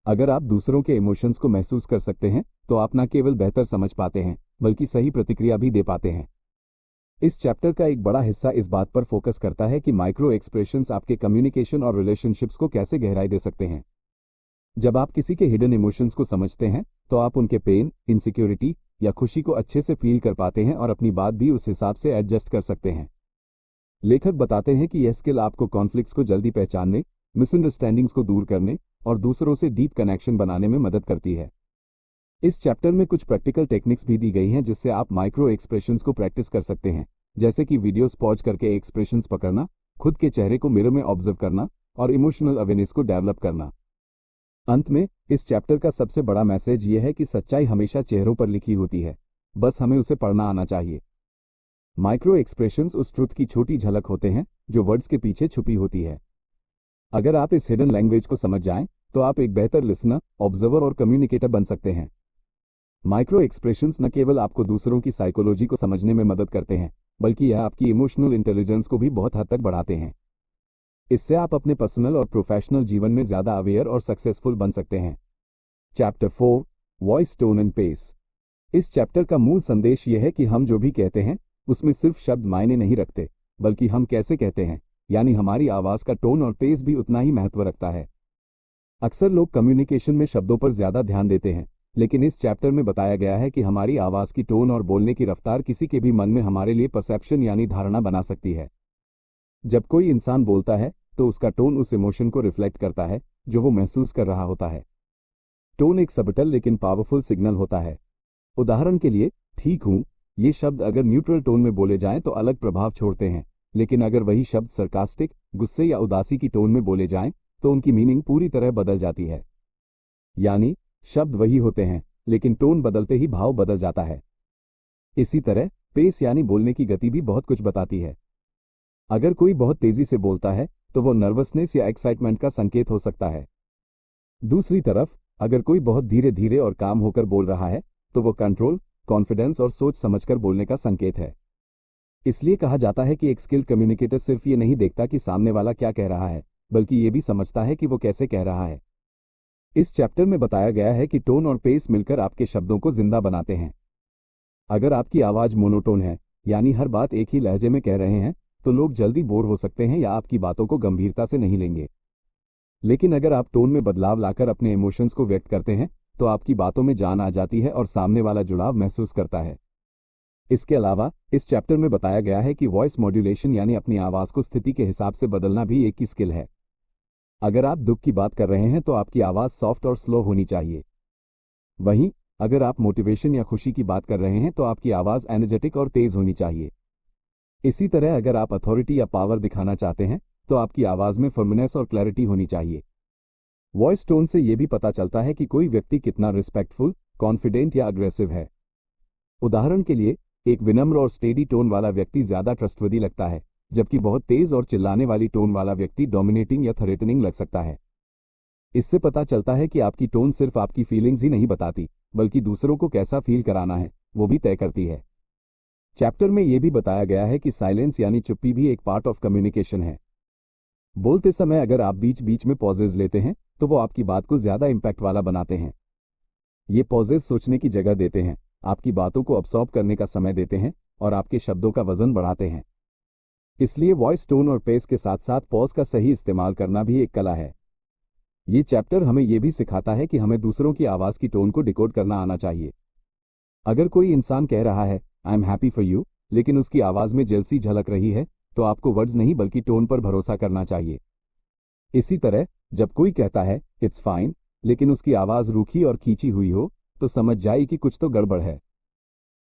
Speaker 1: अगर आप दूसरों के इमोशंस को महसूस कर सकते हैं, तो आप न केवल बेहतर समझ पाते हैं, बल्कि सही प्रतिक्रिया भी दे पाते हैं। इस चैप्टर का एक बड़ा हिस्सा इस बात पर फोकस करता है कि माइक्रो एक्सप्रेशंस आपके कम्युनिकेशन और रिलेशनशिप्स को कैसे गहराई दे सकते हैं। जब आप किसी के हिडन इमोशंस को समझते हैं, तो आप उनके पेन, इनसिक्योरिटी या खुशी को अच्छे से फील कर पाते हैं और अपनी बात भी उस हिसाब से एडजस्ट कर सकते हैं। लेखक बताते हैं कि यह स्किल आपको कॉन्फ्लिक्ट्स को जल्दी पहचानने, मिसअंडरस्टैंडिंग्स को दूर करने और दूसरों से डीप कनेक्शन बनाने में मदद करती है। इस चैप्टर में कुछ प्रैक्टिकल टेक्निक्स भी दी गई हैं जिससे आप माइक्रो एक्सप्रेशंस को प्रैक्टिस कर सकते हैं, जैसे कि वीडियोस पॉज करके एक्सप्रेशंस पकड़ना, खुद के चेहरे को मिरर में ऑब्जर्व करना और इमोशनल अवेयरनेस को डेवलप करना। अंत में इस चैप्टर का सबसे बड़ा मैसेज ये है कि सच्चाई हमेशा चेहरों पर लिखी होती है, बस हमें उसे पढ़ना आना चाहिए। माइक्रो एक्सप्रेशंस उस ट्रुथ की छोटी झलक होते हैं जो वर्ड्स के पीछे छुपी होती है। अगर आप इस हिडन लैंग्वेज को समझ जाएं, तो आप एक बेहतर लिसनर, ऑब्जर्वर और कम्युनिकेटर बन सकते हैं। माइक्रो एक्सप्रेशंस न केवल आपको दूसरों की साइकोलॉजी को समझने में मदद करते हैं, बल्कि यह आपकी इमोशनल इंटेलिजेंस को भी बहुत हद तक बढ़ाते हैं। इससे आप अपने पर्सनल और प्रोफेशनल जीवन में ज्यादा अवेयर और सक्सेसफुल बन सकते हैं। Chapter 4, voice tone and pace. इस चैप्टर का मूल संदेश यह है कि हम जो भी कहते हैं उसमें सिर्फ शब्द मायने नहीं रखते, बल्कि हम कैसे कहते हैं, यानी हमारी आवाज का टोन और पेस भी उतना ही महत्व रखता है। अक्सर लोग कम्युनिकेशन में शब्दों पर ज्यादा ध्यान देते हैं, लेकिन इस चैप्टर में बताया गया है कि हमारी आवाज की टोन और बोलने की रफ्तार किसी के भी मन में हमारे लिए परसेप्शन यानी धारणा बना सकती है। जब कोई इंसान बोलता है तो उसका टोन उस इमोशन को रिफ्लेक्ट करता है जो वो महसूस कर रहा होता है। टोन एक सबटल लेकिन पावरफुल सिग्नल होता है। उदाहरण के लिए, ठीक हूं, ये शब्द अगर न्यूट्रल टोन में बोले जाएं तो अलग प्रभाव छोड़ते हैं, लेकिन अगर वही शब्द सरकास्टिक, गुस्से या उदासी की टोन में बोले जाएं तो उनकी मीनिंग पूरी तरह बदल जाती है। यानी शब्द वही होते हैं, लेकिन टोन बदलते ही भाव बदल जाता है। इसी तरह पेस यानी बोलने की गति भी बहुत कुछ बताती है। अगर कोई बहुत तेजी से बोलता है तो वो नर्वसनेस या एक्साइटमेंट का संकेत हो सकता है। दूसरी तरफ अगर कोई बहुत धीरे धीरे और काम होकर बोल रहा है तो वो कंट्रोल, कॉन्फिडेंस और सोच समझकर बोलने का संकेत है। इसलिए कहा जाता है कि एक स्किल्ड कम्युनिकेटर सिर्फ ये नहीं देखता कि सामने वाला क्या कह रहा है, बल्कि ये भी समझता है कि वो कैसे कह रहा है। इस चैप्टर में बताया गया है कि टोन और पेस मिलकर आपके शब्दों को जिंदा बनाते हैं। अगर आपकी आवाज मोनोटोन है, यानी हर बात एक ही लहजे में कह रहे हैं, तो लोग जल्दी बोर हो सकते हैं या आपकी बातों को गंभीरता से नहीं लेंगे। लेकिन अगर आप टोन में बदलाव लाकर अपने इमोशंस को व्यक्त करते हैं तो आपकी बातों में जान आ जाती है और सामने वाला जुड़ाव महसूस करता है। इसके अलावा इस चैप्टर में बताया गया है कि वॉइस मॉड्यूलेशन यानी अपनी आवाज को स्थिति के हिसाब से बदलना भी एक की स्किल है। अगर आप दुख की बात कर रहे हैं तो आपकी आवाज सॉफ्ट और स्लो होनी चाहिए। वहीं अगर आप मोटिवेशन या खुशी की बात कर रहे हैं तो आपकी आवाज एनर्जेटिक और तेज होनी चाहिए। इसी तरह अगर आप अथॉरिटी या पावर दिखाना चाहते हैं तो आपकी आवाज में फर्मनेस और क्लैरिटी होनी चाहिए। वॉइस टोन से यह भी पता चलता है कि कोई व्यक्ति कितना रिस्पेक्टफुल, कॉन्फिडेंट या अग्रेसिव है। उदाहरण के लिए, एक विनम्र और स्टेडी टोन वाला व्यक्ति ज्यादा ट्रस्टवर्दी लगता है, जबकि बहुत तेज और चिल्लाने वाली टोन वाला व्यक्ति डोमिनेटिंग या थ्रेटनिंग लग सकता है। इससे पता चलता है कि आपकी टोन सिर्फ आपकी फीलिंग्स ही नहीं बताती, बल्कि दूसरों को कैसा फील कराना है वो भी तय करती है। चैप्टर में यह भी बताया गया है कि साइलेंस यानी चुप्पी भी एक पार्ट ऑफ कम्युनिकेशन है। बोलते समय अगर आप बीच बीच में पॉजेज लेते हैं तो वो आपकी बात को ज्यादा इंपैक्ट वाला बनाते हैं। ये पॉजेज सोचने की जगह देते हैं, आपकी बातों को अब्सॉर्ब करने का समय देते हैं और आपके शब्दों का वजन बढ़ाते हैं। इसलिए वॉइस टोन और पेस के साथ साथ पॉज का सही इस्तेमाल करना भी एक कला है। ये चैप्टर हमें यह भी सिखाता है कि हमें दूसरों की आवाज की टोन को डिकोड करना आना चाहिए। अगर कोई इंसान कह रहा है I am happy for you, लेकिन उसकी आवाज में जेलसी झलक रही है, तो आपको वर्ड्स नहीं बल्कि टोन पर भरोसा करना चाहिए। इसी तरह जब कोई कहता है इट्स फाइन, लेकिन उसकी आवाज रूखी और खींची हुई हो, तो समझ जाए कि कुछ तो गड़बड़ है।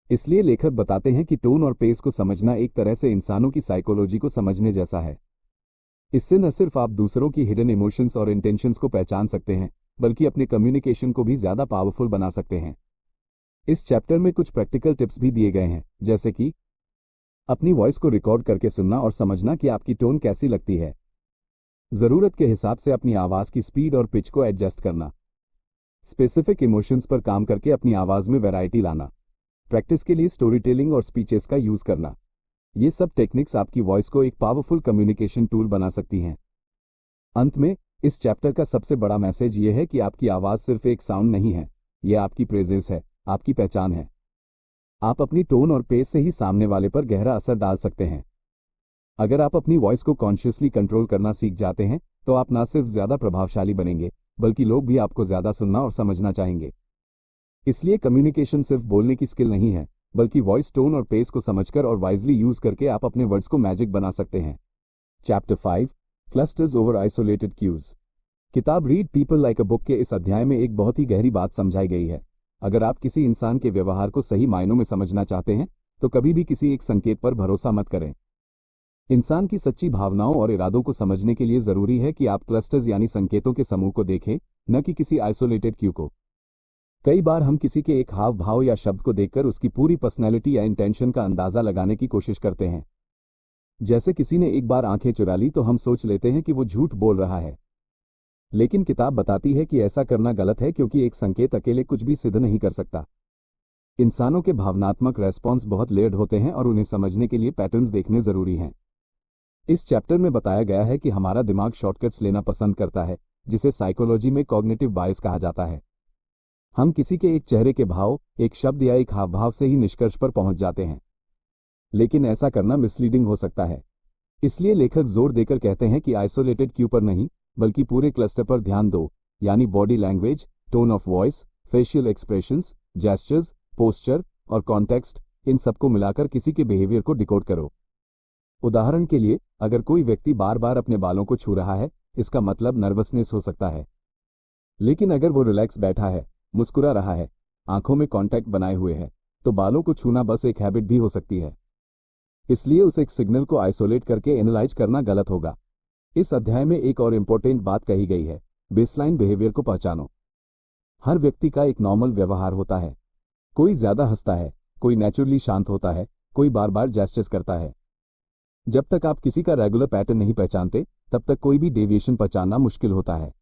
Speaker 1: इसलिए लेखक बताते हैं कि टोन और पेस को समझना एक तरह से इंसानों की साइकोलॉजी को समझने जैसा है। इससे न सिर्फ आप दूसरों की हिडन इमोशंस और इंटेंशंस को पहचान सकते हैं, बल्कि अपने कम्युनिकेशन को भी ज्यादा पावरफुल बना सकते हैं। इस चैप्टर में कुछ प्रैक्टिकल टिप्स भी दिए गए हैं, जैसे कि अपनी वॉइस को रिकॉर्ड करके सुनना और समझना कि आपकी टोन कैसी लगती है। जरूरत के हिसाब से अपनी आवाज की स्पीड और पिच को एडजस्ट करना। स्पेसिफिक इमोशंस पर काम करके अपनी आवाज में वैरायटी लाना। प्रैक्टिस के लिए स्टोरी टेलिंग और स्पीचेस का यूज करना। ये सब टेक्निक्स आपकी वॉइस को एक पावरफुल कम्युनिकेशन टूल बना सकती हैं। अंत में इस चैप्टर का सबसे बड़ा मैसेज ये है कि आपकी आवाज सिर्फ एक साउंड नहीं है, यह आपकी प्रेजेंस है, आपकी पहचान है। आप अपनी टोन और पेस से ही सामने वाले पर गहरा असर डाल सकते हैं। अगर आप अपनी वॉइस को कॉन्शियसली कंट्रोल करना सीख जाते हैं तो आप ना सिर्फ ज्यादा प्रभावशाली बनेंगे, बल्कि लोग भी आपको ज्यादा सुनना और समझना चाहेंगे। इसलिए कम्युनिकेशन सिर्फ बोलने की स्किल नहीं है, बल्कि वॉइस टोन और पेस को समझकर और वाइजली यूज करके आप अपने वर्ड्स को मैजिक बना सकते हैं। Chapter 5, clusters over isolated cues. किताब read people like a book के इस अध्याय में एक बहुत ही गहरी बात समझाई गई है। अगर आप किसी इंसान के व्यवहार को सही मायनों में समझना चाहते हैं तो कभी भी किसी एक संकेत पर भरोसा मत करें। इंसान की सच्ची भावनाओं और इरादों को समझने के लिए जरूरी है कि आप क्लस्टर्स यानी संकेतों के समूह को देखें, न कि किसी आइसोलेटेड क्यू को। कई बार हम किसी के एक हाव भाव या शब्द को देखकर उसकी पूरी पर्सनैलिटी या इंटेंशन का अंदाजा लगाने की कोशिश करते हैं। जैसे किसी ने एक बार आंखें चुरा ली तो हम सोच लेते हैं कि वो झूठ बोल रहा है। लेकिन किताब बताती है कि ऐसा करना गलत है, क्योंकि एक संकेत अकेले कुछ भी सिद्ध नहीं कर सकता। इंसानों के भावनात्मक रेस्पॉन्स बहुत लेयर्ड होते हैं और उन्हें समझने के लिए पैटर्न्स देखने जरूरी हैं। इस चैप्टर में बताया गया है कि हमारा दिमाग शॉर्टकट्स लेना पसंद करता है, जिसे साइकोलॉजी में कॉग्निटिव बायस कहा जाता है। हम किसी के एक चेहरे के भाव, एक शब्द या एक हावभाव से ही निष्कर्ष पर पहुंच जाते हैं, लेकिन ऐसा करना मिसलीडिंग हो सकता है। इसलिए लेखक जोर देकर कहते हैं कि आइसोलेटेड क्यू पर नहीं, बल्कि पूरे क्लस्टर पर ध्यान दो, यानी body language, tone of voice, facial expressions, gestures, posture और कॉन्टेक्स्ट, इन सबको मिलाकर किसी के बिहेवियर को डिकोड करो। उदाहरण के लिए, अगर कोई व्यक्ति बार बार अपने बालों को छू रहा है, इसका मतलब नर्वसनेस हो सकता है। लेकिन अगर वो रिलैक्स बैठा है, मुस्कुरा रहा है, आंखों में कांटेक्ट बनाए हुए है, तो बालों को छूना बस एक हैबिट भी हो सकती है। इसलिए उस एक सिग्नल को आइसोलेट करके एनालाइज करना गलत होगा। इस अध्याय में एक और इम्पोर्टेंट बात कही गई है, बेसलाइन बिहेवियर को पहचानो। हर व्यक्ति का एक नॉर्मल व्यवहार होता है। कोई ज्यादा हंसता है, कोई नेचुरली शांत होता है, कोई बार बार जेस्चर्स करता है। जब तक आप किसी का रेगुलर पैटर्न नहीं पहचानते, तब तक कोई भी डेविएशन पहचानना मुश्किल होता है।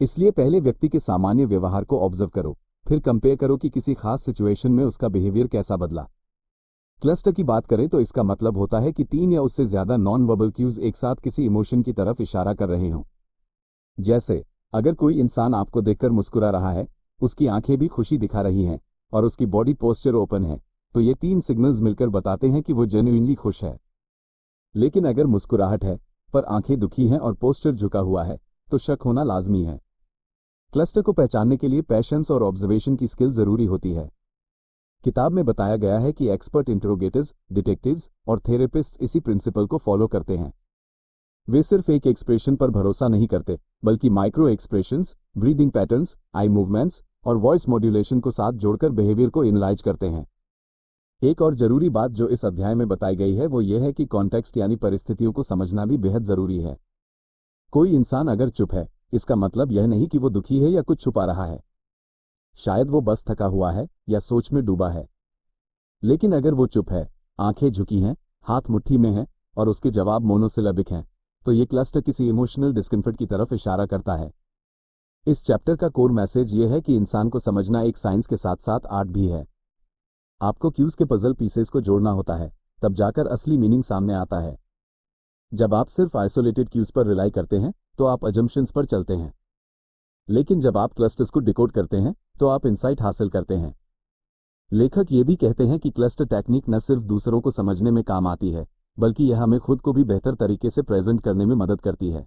Speaker 1: इसलिए पहले व्यक्ति के सामान्य व्यवहार को ऑब्जर्व करो, फिर कंपेयर करो कि किसी खास सिचुएशन में उसका बिहेवियर कैसा बदला। क्लस्टर की बात करें तो इसका मतलब होता है कि 3 या उससे ज्यादा नॉन वर्बल क्यूज एक साथ किसी इमोशन की तरफ इशारा कर रहे हों। जैसे, अगर कोई इंसान आपको देखकर मुस्कुरा रहा है, उसकी आंखें भी खुशी दिखा रही हैं और उसकी बॉडी पोस्चर ओपन है, तो ये 3 सिग्नल्स मिलकर बताते हैं कि वो जेन्युइनली खुश है। लेकिन अगर मुस्कुराहट है पर आंखें दुखी हैं और पोस्चर झुका हुआ है, तो शक होना लाजमी है। क्लस्टर को पहचानने के लिए पेशेंस और ऑब्जर्वेशन की स्किल जरूरी होती है। किताब में बताया गया है कि एक्सपर्ट इंटरोगेटर्स, डिटेक्टिव्स और थेरेपिस्ट इसी प्रिंसिपल को फॉलो करते हैं। वे सिर्फ एक एक्सप्रेशन पर भरोसा नहीं करते, बल्कि micro expressions, breathing patterns, eye movements और वॉइस मॉड्यूलेशन को साथ जोड़कर बिहेवियर को एनालाइज करते हैं। एक और जरूरी बात जो इस अध्याय में बताई गई है वो ये है कि कॉन्टेक्स्ट यानी परिस्थितियों को समझना भी बेहद जरूरी है। कोई इंसान अगर चुप है, इसका मतलब यह नहीं कि वो दुखी है या कुछ छुपा रहा है। शायद वो बस थका हुआ है या सोच में डूबा है। लेकिन अगर वो चुप है, आंखें झुकी हैं, हाथ मुट्ठी में हैं और उसके जवाब मोनोसिलेबिक हैं, तो ये क्लस्टर किसी इमोशनल डिस्कम्फर्ट की तरफ इशारा करता है। इस चैप्टर का कोर मैसेज ये है कि इंसान को समझना एक साइंस के साथ साथ आर्ट भी है। आपको क्यूज के पजल पीसेस को जोड़ना होता है, तब जाकर असली मीनिंग सामने आता है। जब आप सिर्फ आइसोलेटेड क्यूज पर रिलाई करते हैं, तो आप अजम्पशंस पर चलते हैं। लेकिन जब आप क्लस्टर्स को डिकोड करते हैं, तो आप इंसाइट हासिल करते हैं। लेखक ये भी कहते हैं कि क्लस्टर टेक्निक न सिर्फ दूसरों को समझने में काम आती है, बल्कि यह हमें खुद को भी बेहतर तरीके से प्रेजेंट करने में मदद करती है।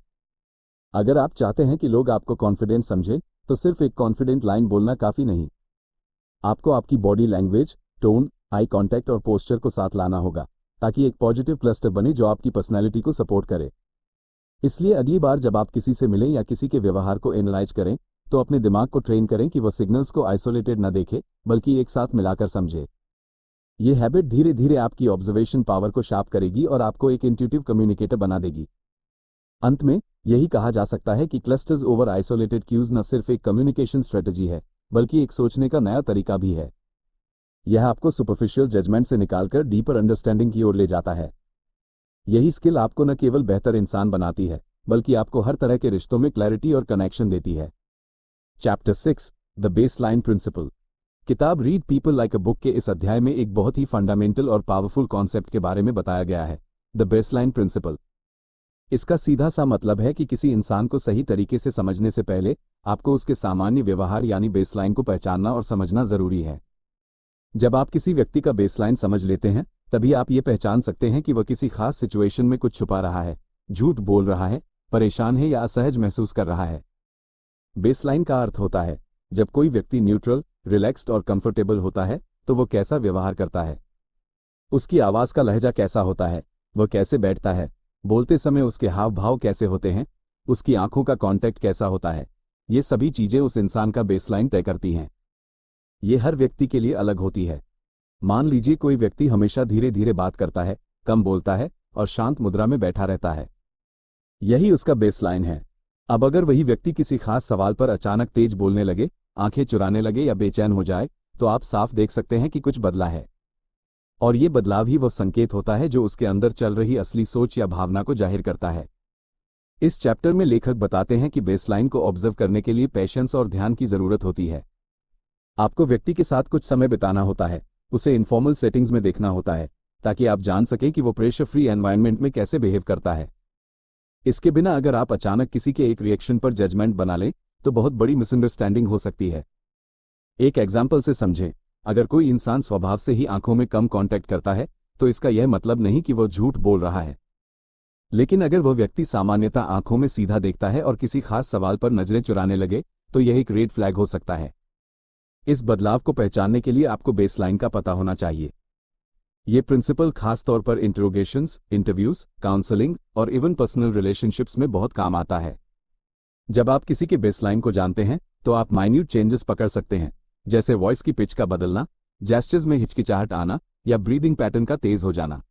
Speaker 1: अगर आप चाहते हैं कि लोग आपको कॉन्फिडेंट समझें, तो सिर्फ एक कॉन्फिडेंट लाइन बोलना काफी नहीं। आपको आपकी body language, tone, eye contact और पोस्चर को साथ लाना होगा, ताकि एक पॉजिटिव क्लस्टर बने जो आपकी पर्सनैलिटी को सपोर्ट करे। इसलिए अगली बार जब आप किसी से मिलें या किसी के व्यवहार को एनालाइज करें, तो अपने दिमाग को ट्रेन करें कि वह सिग्नल्स को आइसोलेटेड न देखे, बल्कि एक साथ मिलाकर समझे। ये हैबिट धीरे धीरे आपकी ऑब्जर्वेशन पावर को शार्प करेगी और आपको एक इंट्यूटिव कम्युनिकेटर बना देगी। अंत में यही कहा जा सकता है कि क्लस्टर्स ओवर आइसोलेटेड क्यूज न सिर्फ एक कम्युनिकेशन स्ट्रेटजी है, बल्कि एक सोचने का नया तरीका भी है। यह आपको सुपरफिशियल जजमेंट से निकालकर डीपर अंडरस्टैंडिंग की ओर ले जाता है। यही स्किल आपको न केवल बेहतर इंसान बनाती है, बल्कि आपको हर तरह के रिश्तों में क्लैरिटी और कनेक्शन देती है। Chapter 6, the baseline principle. किताब read people like a book के इस अध्याय में एक बहुत ही फंडामेंटल और पावरफुल कॉन्सेप्ट के बारे में बताया गया है, द बेसलाइन प्रिंसिपल। इसका सीधा सा मतलब है कि किसी इंसान को सही तरीके से समझने से पहले आपको उसके सामान्य व्यवहार यानी बेसलाइन को पहचानना और समझना जरूरी है। जब आप किसी व्यक्ति का बेसलाइन समझ लेते हैं, तभी आप ये पहचान सकते हैं कि वह किसी खास सिचुएशन में कुछ छुपा रहा है, झूठ बोल रहा है, परेशान है या असहज महसूस कर रहा है। बेसलाइन का अर्थ होता है जब कोई व्यक्ति न्यूट्रल, रिलैक्स्ड और कंफर्टेबल होता है, तो वह कैसा व्यवहार करता है, उसकी आवाज का लहजा कैसा होता है, वह कैसे बैठता है, बोलते समय उसके हाव भाव कैसे होते हैं, उसकी आंखों का कांटेक्ट कैसा होता है। ये सभी चीजें उस इंसान का बेसलाइन तय करती हैं। ये हर व्यक्ति के लिए अलग होती है।
Speaker 2: मान लीजिए कोई व्यक्ति हमेशा धीरे धीरे बात करता है, कम बोलता है और शांत मुद्रा में बैठा रहता है। यही उसका बेसलाइन है। अब अगर वही व्यक्ति किसी खास सवाल पर अचानक तेज बोलने लगे, आंखें चुराने लगे या बेचैन हो जाए, तो आप साफ देख सकते हैं कि कुछ बदला है। और ये बदलाव ही वो संकेत होता है जो उसके अंदर चल रही असली सोच या भावना को जाहिर करता है। इस चैप्टर में लेखक बताते हैं कि बेसलाइन को ऑब्जर्व करने के लिए पेशेंस और ध्यान की जरूरत होती है। आपको व्यक्ति के साथ कुछ समय बिताना होता है, उसे इनफॉर्मल सेटिंग्स में देखना होता है, ताकि आप जान सकें कि वो प्रेशर फ्री एनवायरनमेंट में कैसे बिहेव करता है। इसके बिना अगर आप अचानक किसी के एक रिएक्शन पर जजमेंट बना लें, तो बहुत बड़ी मिसअंडरस्टैंडिंग हो सकती है। एक एग्जाम्पल से समझें। अगर कोई इंसान स्वभाव से ही आंखों में कम कांटेक्ट करता है, तो इसका यह मतलब नहीं कि वो झूठ बोल रहा है। लेकिन अगर वह व्यक्ति सामान्यतः आंखों में सीधा देखता है और किसी खास सवाल पर नजरें चुराने लगे, तो यह एक रेड फ्लैग हो सकता है। इस बदलाव को पहचानने के लिए आपको बेसलाइन का पता होना चाहिए। ये प्रिंसिपल खास तौर पर इंटरोगेशंस, इंटरव्यूज, काउंसलिंग और इवन पर्सनल रिलेशनशिप्स में बहुत काम आता है। जब आप किसी के बेसलाइन को जानते हैं, तो आप माइन्यूट चेंजेस पकड़ सकते हैं, जैसे वॉइस की पिच का बदलना, जेस्चर्स में हिचकिचाहट आना या ब्रीदिंग पैटर्न का तेज हो जाना।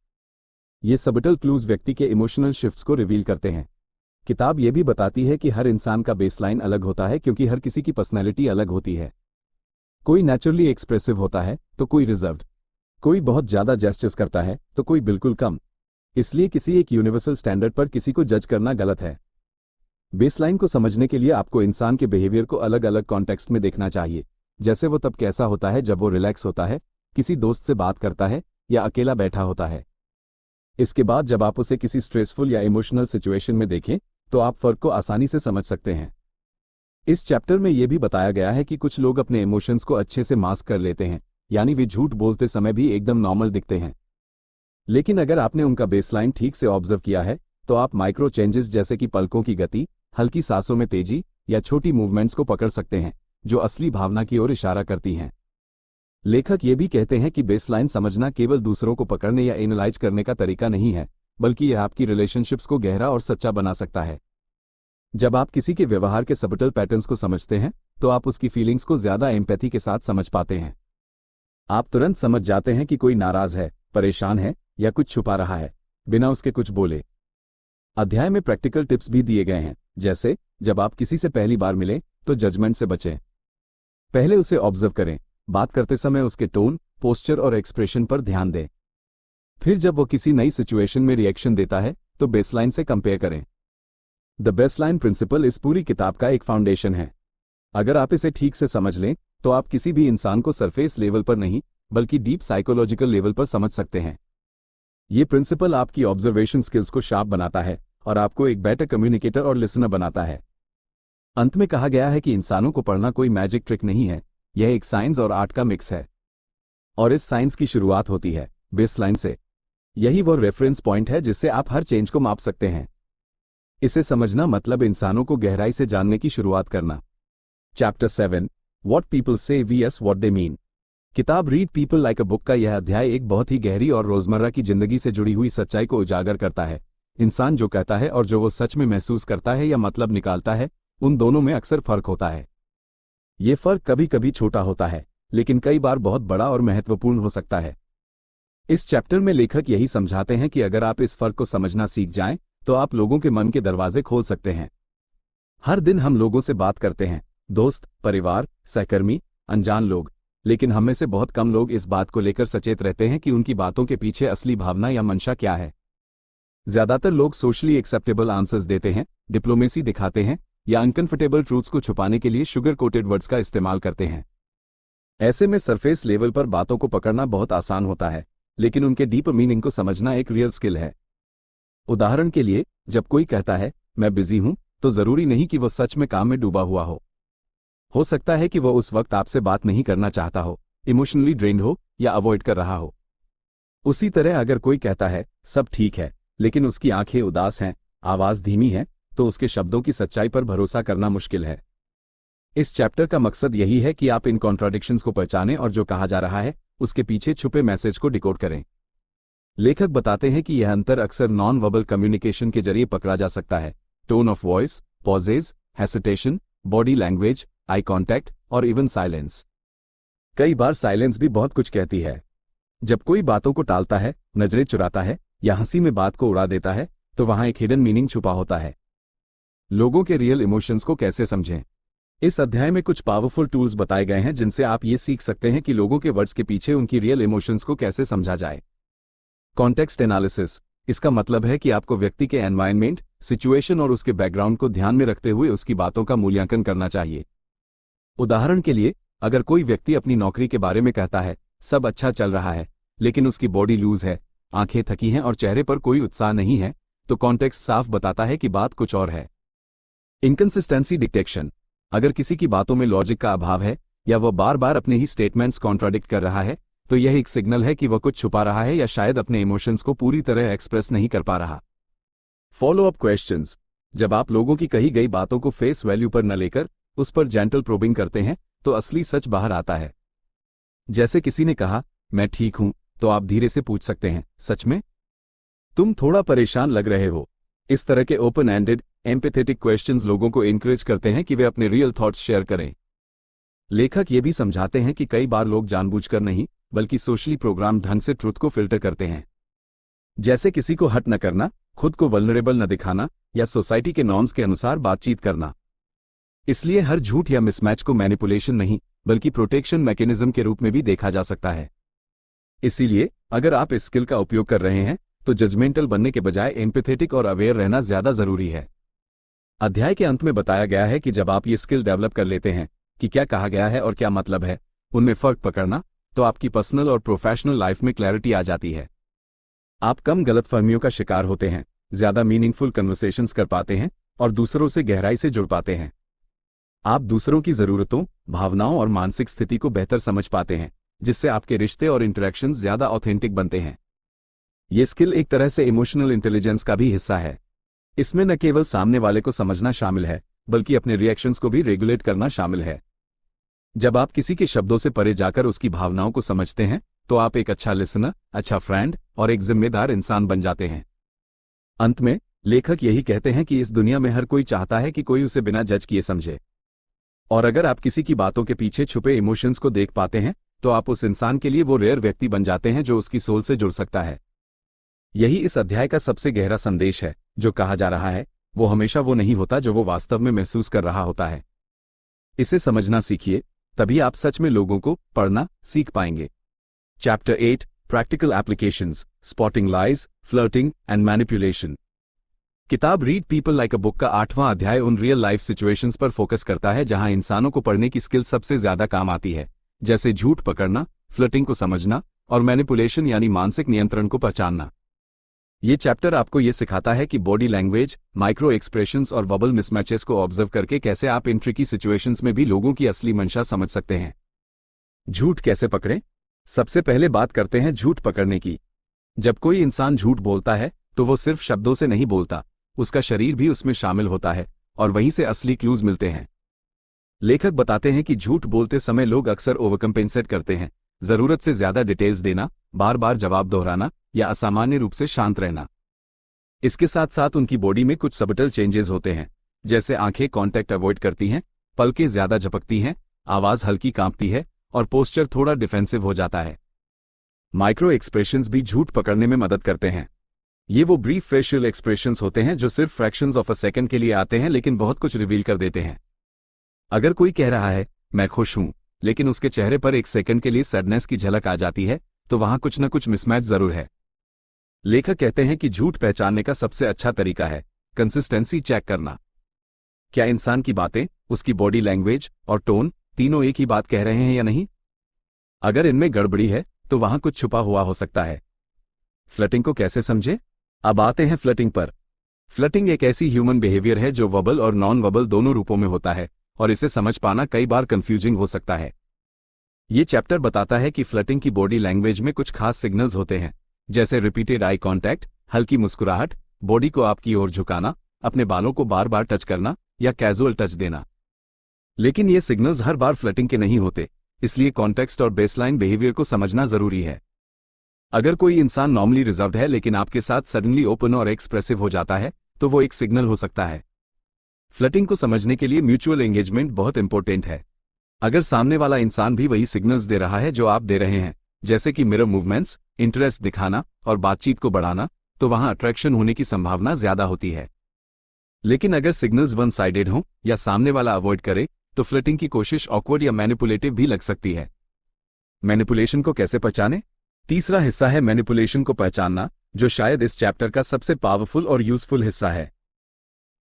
Speaker 2: ये सबटल क्लूज व्यक्ति के इमोशनल शिफ्ट्स को रिवील करते हैं। किताब ये भी बताती है कि हर इंसान का बेसलाइन अलग होता है, क्योंकि हर किसी की पर्सनैलिटी अलग होती है। कोई नेचुरली एक्सप्रेसिव होता है तो कोई रिजर्व्ड, कोई बहुत ज्यादा जेस्चर्स करता है तो कोई बिल्कुल कम। इसलिए किसी एक यूनिवर्सल स्टैंडर्ड पर किसी को जज करना गलत है। बेसलाइन को समझने के लिए आपको इंसान के बिहेवियर को अलग अलग कॉन्टेक्स्ट में देखना चाहिए, जैसे वो तब कैसा होता है जब वो रिलैक्स होता है, किसी दोस्त से बात करता है या अकेला बैठा होता है। इसके बाद जब आप उसे किसी स्ट्रेसफुल या इमोशनल सिचुएशन में देखें, तो आप फर्क को आसानी से समझ सकते हैं। इस चैप्टर में यह भी बताया गया है कि कुछ लोग अपने इमोशंस को अच्छे से मास्क कर लेते हैं, यानी वे झूठ बोलते समय भी एकदम नॉर्मल दिखते हैं। लेकिन अगर आपने उनका बेसलाइन ठीक से ऑब्जर्व किया है, तो आप माइक्रो चेंजेस जैसे कि पलकों की गति, हल्की सांसों में तेजी या छोटी मूवमेंट्स को पकड़ सकते हैं, जो असली भावना की ओर इशारा करती हैं। लेखक ये भी कहते हैं कि बेसलाइन समझना केवल दूसरों को पकड़ने या एनालाइज करने का तरीका नहीं है, बल्कि यह आपकी रिलेशनशिप्स को गहरा और सच्चा बना सकता है। जब आप किसी के व्यवहार के सबटल पैटर्न्स को समझते हैं, तो आप उसकी फीलिंग्स को ज्यादा एम्पैथी के साथ समझ पाते हैं। आप तुरंत समझ जाते हैं कि कोई नाराज है, परेशान है या कुछ छुपा रहा है, बिना उसके कुछ बोले। अध्याय में प्रैक्टिकल टिप्स भी दिए गए हैं, जैसे जब आप किसी से पहली बार मिलें, तो जजमेंट से बचें। पहले उसे ऑब्जर्व करें, बात करते समय उसके टोन, पोस्चर और एक्सप्रेशन पर ध्यान दें। फिर जब वो किसी नई सिचुएशन में रिएक्शन देता है, तो बेसलाइन से कंपेयर करें। द बेसलाइन प्रिंसिपल इस पूरी किताब का एक फाउंडेशन है। अगर आप इसे ठीक से समझ लें, तो आप किसी भी इंसान को सरफेस लेवल पर नहीं, बल्कि डीप साइकोलॉजिकल लेवल पर समझ सकते हैं। ये प्रिंसिपल आपकी ऑब्जर्वेशन स्किल्स को शार्प बनाता है और आपको एक बेटर कम्युनिकेटर और लिसनर बनाता है। अंत में कहा गया है कि इंसानों को पढ़ना कोई मैजिक ट्रिक नहीं है, यह एक साइंस और आर्ट का मिक्स है। और इस साइंस की शुरुआत होती है बेसलाइन से। यही वो रेफरेंस पॉइंट है जिससे आप हर चेंज को माप सकते हैं। इसे समझना मतलब इंसानों को गहराई से जानने की शुरुआत करना। चैप्टर 7 व्हाट पीपल से वीएस व्हाट दे मीन। किताब read people like a book का यह अध्याय एक बहुत ही गहरी और रोजमर्रा की जिंदगी से जुड़ी हुई सच्चाई को उजागर करता है। इंसान जो कहता है और जो वो सच में महसूस करता है या मतलब निकालता है, उन दोनों में अक्सर फर्क होता है। ये फर्क कभी कभी छोटा होता है, लेकिन कई बार बहुत बड़ा और महत्वपूर्ण हो सकता है। इस चैप्टर में लेखक यही समझाते हैं कि अगर आप इस फर्क को समझना सीख जाएं, तो आप लोगों के मन के दरवाजे खोल सकते हैं। हर दिन हम लोगों से बात करते हैं, दोस्त, परिवार, सहकर्मी, अनजान लोग, लेकिन हम में से बहुत कम लोग इस बात को लेकर सचेत रहते हैं कि उनकी बातों के पीछे असली भावना या मंशा क्या है। ज्यादातर लोग सोशली एक्सेप्टेबल आंसर्स देते हैं, डिप्लोमेसी दिखाते हैं या अनकंफर्टेबल ट्रूथ्स को छुपाने के लिए शुगर कोटेड वर्ड्स का इस्तेमाल करते हैं। ऐसे में सरफेस लेवल पर बातों को पकड़ना बहुत आसान होता है, लेकिन उनके डीप मीनिंग को समझना एक रियल स्किल है। उदाहरण के लिए, जब कोई कहता है मैं बिजी हूं, तो जरूरी नहीं कि वो सच में काम में डूबा हुआ हो सकता है कि वो उस वक्त आपसे बात नहीं करना चाहता हो, इमोशनली ड्रेन्ड हो या अवॉइड कर रहा हो। उसी तरह अगर कोई कहता है सब ठीक है, लेकिन उसकी आंखें उदास हैं, आवाज धीमी है, तो उसके शब्दों की सच्चाई पर भरोसा करना मुश्किल है। इस चैप्टर का मकसद यही है कि आप इन कॉन्ट्राडिक्शंस को पहचानें और जो कहा जा रहा है, उसके पीछे छुपे मैसेज को डिकोड करें। लेखक बताते हैं कि यह अंतर अक्सर नॉन वर्बल कम्युनिकेशन के जरिए पकड़ा जा सकता है। Tone of voice, pauses, hesitation, body language, eye contact और इवन साइलेंस। कई बार साइलेंस भी बहुत कुछ कहती है। जब कोई बातों को टालता है, नजरें चुराता है या हंसी में बात को उड़ा देता है, तो वहां एक हिडन मीनिंग छुपा होता है। लोगों के रियल इमोशंस को कैसे समझें? इस अध्याय में कुछ पावरफुल टूल्स बताए गए हैं जिनसे आप ये सीख सकते हैं कि लोगों के वर्ड्स के पीछे उनकी रियल इमोशंस को कैसे समझा जाए। कॉन्टेक्स्ट एनालिसिस, इसका मतलब है कि आपको व्यक्ति के एनवायरनमेंट, सिचुएशन और उसके बैकग्राउंड को ध्यान में रखते हुए उसकी बातों का मूल्यांकन करना चाहिए। उदाहरण के लिए, अगर कोई व्यक्ति अपनी नौकरी के बारे में कहता है, सब अच्छा चल रहा है, लेकिन उसकी बॉडी लूज है, आंखें थकी हैं और चेहरे पर कोई उत्साह नहीं है, तो कॉन्टेक्स्ट साफ बताता है कि बात कुछ और है। इनकंसिस्टेंसी डिटेक्शन, अगर किसी की बातों में लॉजिक का अभाव है या वह बार बार अपने ही स्टेटमेंट्स कॉन्ट्राडिक्ट कर रहा है, तो यह एक सिग्नल है कि वह कुछ छुपा रहा है या शायद अपने इमोशंस को पूरी तरह एक्सप्रेस नहीं कर पा रहा। फॉलो अप क्वेश्चंस, जब आप लोगों की कही गई बातों को फेस वैल्यू पर न लेकर उस पर जेंटल प्रोबिंग करते हैं, तो असली सच बाहर आता है। जैसे किसी ने कहा, मैं ठीक हूं, तो आप धीरे से पूछ सकते हैं, सच में? तुम थोड़ा परेशान लग रहे हो। इस तरह के ओपन एंडेड, एम्पैथेटिक क्वेश्चंस लोगों को एनकरेज करते हैं कि वे अपने रियल थॉट्स शेयर करें। लेखक ये भी समझाते हैं कि कई बार लोग जानबूझकर नहीं, बल्कि सोशली प्रोग्राम ढंग से ट्रुथ को फिल्टर करते हैं। जैसे किसी को हर्ट न करना, खुद को वल्नरेबल न दिखाना या सोसाइटी के नॉर्म्स के अनुसार बातचीत करना। इसलिए हर झूठ या मिसमैच को मैनिपुलेशन नहीं, बल्कि प्रोटेक्शन मैकेनिज्म के रूप में भी देखा जा सकता है। इसीलिए अगर आप इस स्किल का उपयोग कर रहे हैं, तो जजमेंटल बनने के बजाय एम्पैथेटिक और अवेयर रहना ज्यादा जरूरी है। अध्याय के अंत में बताया गया है कि जब आप ये स्किल डेवलप कर लेते हैं कि क्या कहा गया है और क्या मतलब है, उनमें फर्क पकड़ना, तो आपकी पर्सनल और प्रोफेशनल लाइफ में क्लैरिटी आ जाती है। आप कम गलतफहमियों का शिकार होते हैं, ज्यादा मीनिंगफुल कन्वर्सेशंस कर पाते हैं और दूसरों से गहराई से जुड़ पाते हैं। आप दूसरों की जरूरतों, भावनाओं और मानसिक स्थिति को बेहतर समझ पाते हैं, जिससे आपके रिश्ते और इंटरेक्शंस ज्यादा ऑथेंटिक बनते हैं। ये स्किल एक तरह से इमोशनल इंटेलिजेंस का भी हिस्सा है। इसमें न केवल सामने वाले को समझना शामिल है, बल्कि अपने रिएक्शंस को भी रेगुलेट करना शामिल है। जब आप किसी के शब्दों से परे जाकर उसकी भावनाओं को समझते हैं, तो आप एक अच्छा लिसनर, अच्छा फ्रेंड और एक जिम्मेदार इंसान बन जाते हैं। अंत में लेखक यही कहते हैं कि इस दुनिया में हर कोई चाहता है कि कोई उसे बिना जज किए समझे। और अगर आप किसी की बातों के पीछे छुपे इमोशंस को देख पाते हैं, तो आप उस इंसान के लिए वो रेयर व्यक्ति बन जाते हैं जो उसकी सोल से जुड़ सकता है। यही इस अध्याय का सबसे गहरा संदेश है। जो कहा जा रहा है, वो हमेशा वो नहीं होता जो वो वास्तव में महसूस कर रहा होता है। इसे समझना सीखिए, तभी आप सच में लोगों को पढ़ना सीख पाएंगे। Chapter 8, practical applications, spotting lies, flirting and manipulation. किताब read people like a book का 8वां अध्याय उन रियल लाइफ सिचुएशंस पर फोकस करता है जहां इंसानों को पढ़ने की स्किल सबसे ज्यादा काम आती है, जैसे झूठ पकड़ना, फ्लर्टिंग को समझना और मैनिपुलेशन यानी मानसिक नियंत्रण को पहचानना। ये चैप्टर आपको ये सिखाता है कि बॉडी लैंग्वेज, माइक्रो एक्सप्रेशंस और वर्बल मिसमैचेस को ऑब्जर्व करके कैसे आप इन ट्रिकी सिचुएशंस में भी लोगों की असली मंशा समझ सकते हैं। झूठ कैसे पकड़ें? सबसे पहले बात करते हैं झूठ पकड़ने की। जब कोई इंसान झूठ बोलता है, तो वो सिर्फ शब्दों से नहीं बोलता, उसका शरीर भी उसमें शामिल होता है और वहीं से असली क्लूज मिलते हैं। लेखक बताते हैं कि झूठ बोलते समय लोग अक्सर ओवरकम्पेंसेट करते हैं, जरूरत से ज्यादा डिटेल्स देना, बार बार जवाब दोहराना या असामान्य रूप से शांत रहना। इसके साथ साथ उनकी बॉडी में कुछ सबटल चेंजेस होते हैं, जैसे आंखें कांटेक्ट अवॉइड करती हैं, पलकें ज्यादा झपकती हैं, आवाज हल्की कांपती है और पोस्चर थोड़ा डिफेंसिव हो जाता है। माइक्रो एक्सप्रेशंस भी झूठ पकड़ने में मदद करते हैं। ये वो ब्रीफ फेशियल एक्सप्रेशंस होते हैं जो सिर्फ फ्रैक्शंस ऑफ अ सेकंड के लिए आते हैं, लेकिन बहुत कुछ रिवील कर देते हैं। अगर कोई कह रहा है, मैं खुश हूं, लेकिन उसके चेहरे पर एक सेकंड के लिए सैडनेस की झलक आ जाती है, तो वहां कुछ न कुछ मिसमैच जरूर है। लेखक कहते हैं कि झूठ पहचानने का सबसे अच्छा तरीका है कंसिस्टेंसी चेक करना। क्या इंसान की बातें, उसकी बॉडी लैंग्वेज और टोन तीनों एक ही बात कह रहे हैं या नहीं? अगर इनमें गड़बड़ी है, तो वहां कुछ छुपा हुआ हो सकता है। फ्लर्टिंग को कैसे समझे? अब आते हैं फ्लर्टिंग पर। फ्लर्टिंग एक ऐसी ह्यूमन बिहेवियर है जो वर्बल और नॉन वर्बल दोनों रूपों में होता है, और इसे समझ पाना कई बार कंफ्यूजिंग हो सकता है। ये चैप्टर बताता है कि फ्लर्टिंग की बॉडी लैंग्वेज में कुछ खास सिग्नल्स होते हैं, जैसे रिपीटेड आई कांटेक्ट, हल्की मुस्कुराहट, बॉडी को आपकी ओर झुकाना, अपने बालों को बार बार टच करना या कैजुअल टच देना। लेकिन ये सिग्नल्स हर बार फ्लर्टिंग के नहीं होते, इसलिए कॉन्टेक्स्ट और बेसलाइन बिहेवियर को समझना जरूरी है। अगर कोई इंसान नॉर्मली रिजर्व्ड है लेकिन आपके साथ सडनली ओपन और एक्सप्रेसिव हो जाता है, तो वो एक सिग्नल हो सकता है। फ्लर्टिंग को समझने के लिए म्यूचुअल एंगेजमेंट बहुत इंपॉर्टेंट है। अगर सामने वाला इंसान भी वही सिग्नल्स दे रहा है जो आप दे रहे हैं,
Speaker 1: जैसे कि मिरर मूवमेंट्स, इंटरेस्ट दिखाना और बातचीत को बढ़ाना, तो वहां अट्रैक्शन होने की संभावना ज्यादा होती है। लेकिन अगर सिग्नल्स वन साइडेड हों या सामने वाला अवॉइड करे तो फ्लर्टिंग की कोशिश ऑकवर्ड या मैनिपुलेटिव भी लग सकती है। मैनिपुलेशन को कैसे पहचानें? तीसरा हिस्सा है मैनिपुलेशन को पहचानना, जो शायद इस चैप्टर का सबसे पावरफुल और यूजफुल हिस्सा है।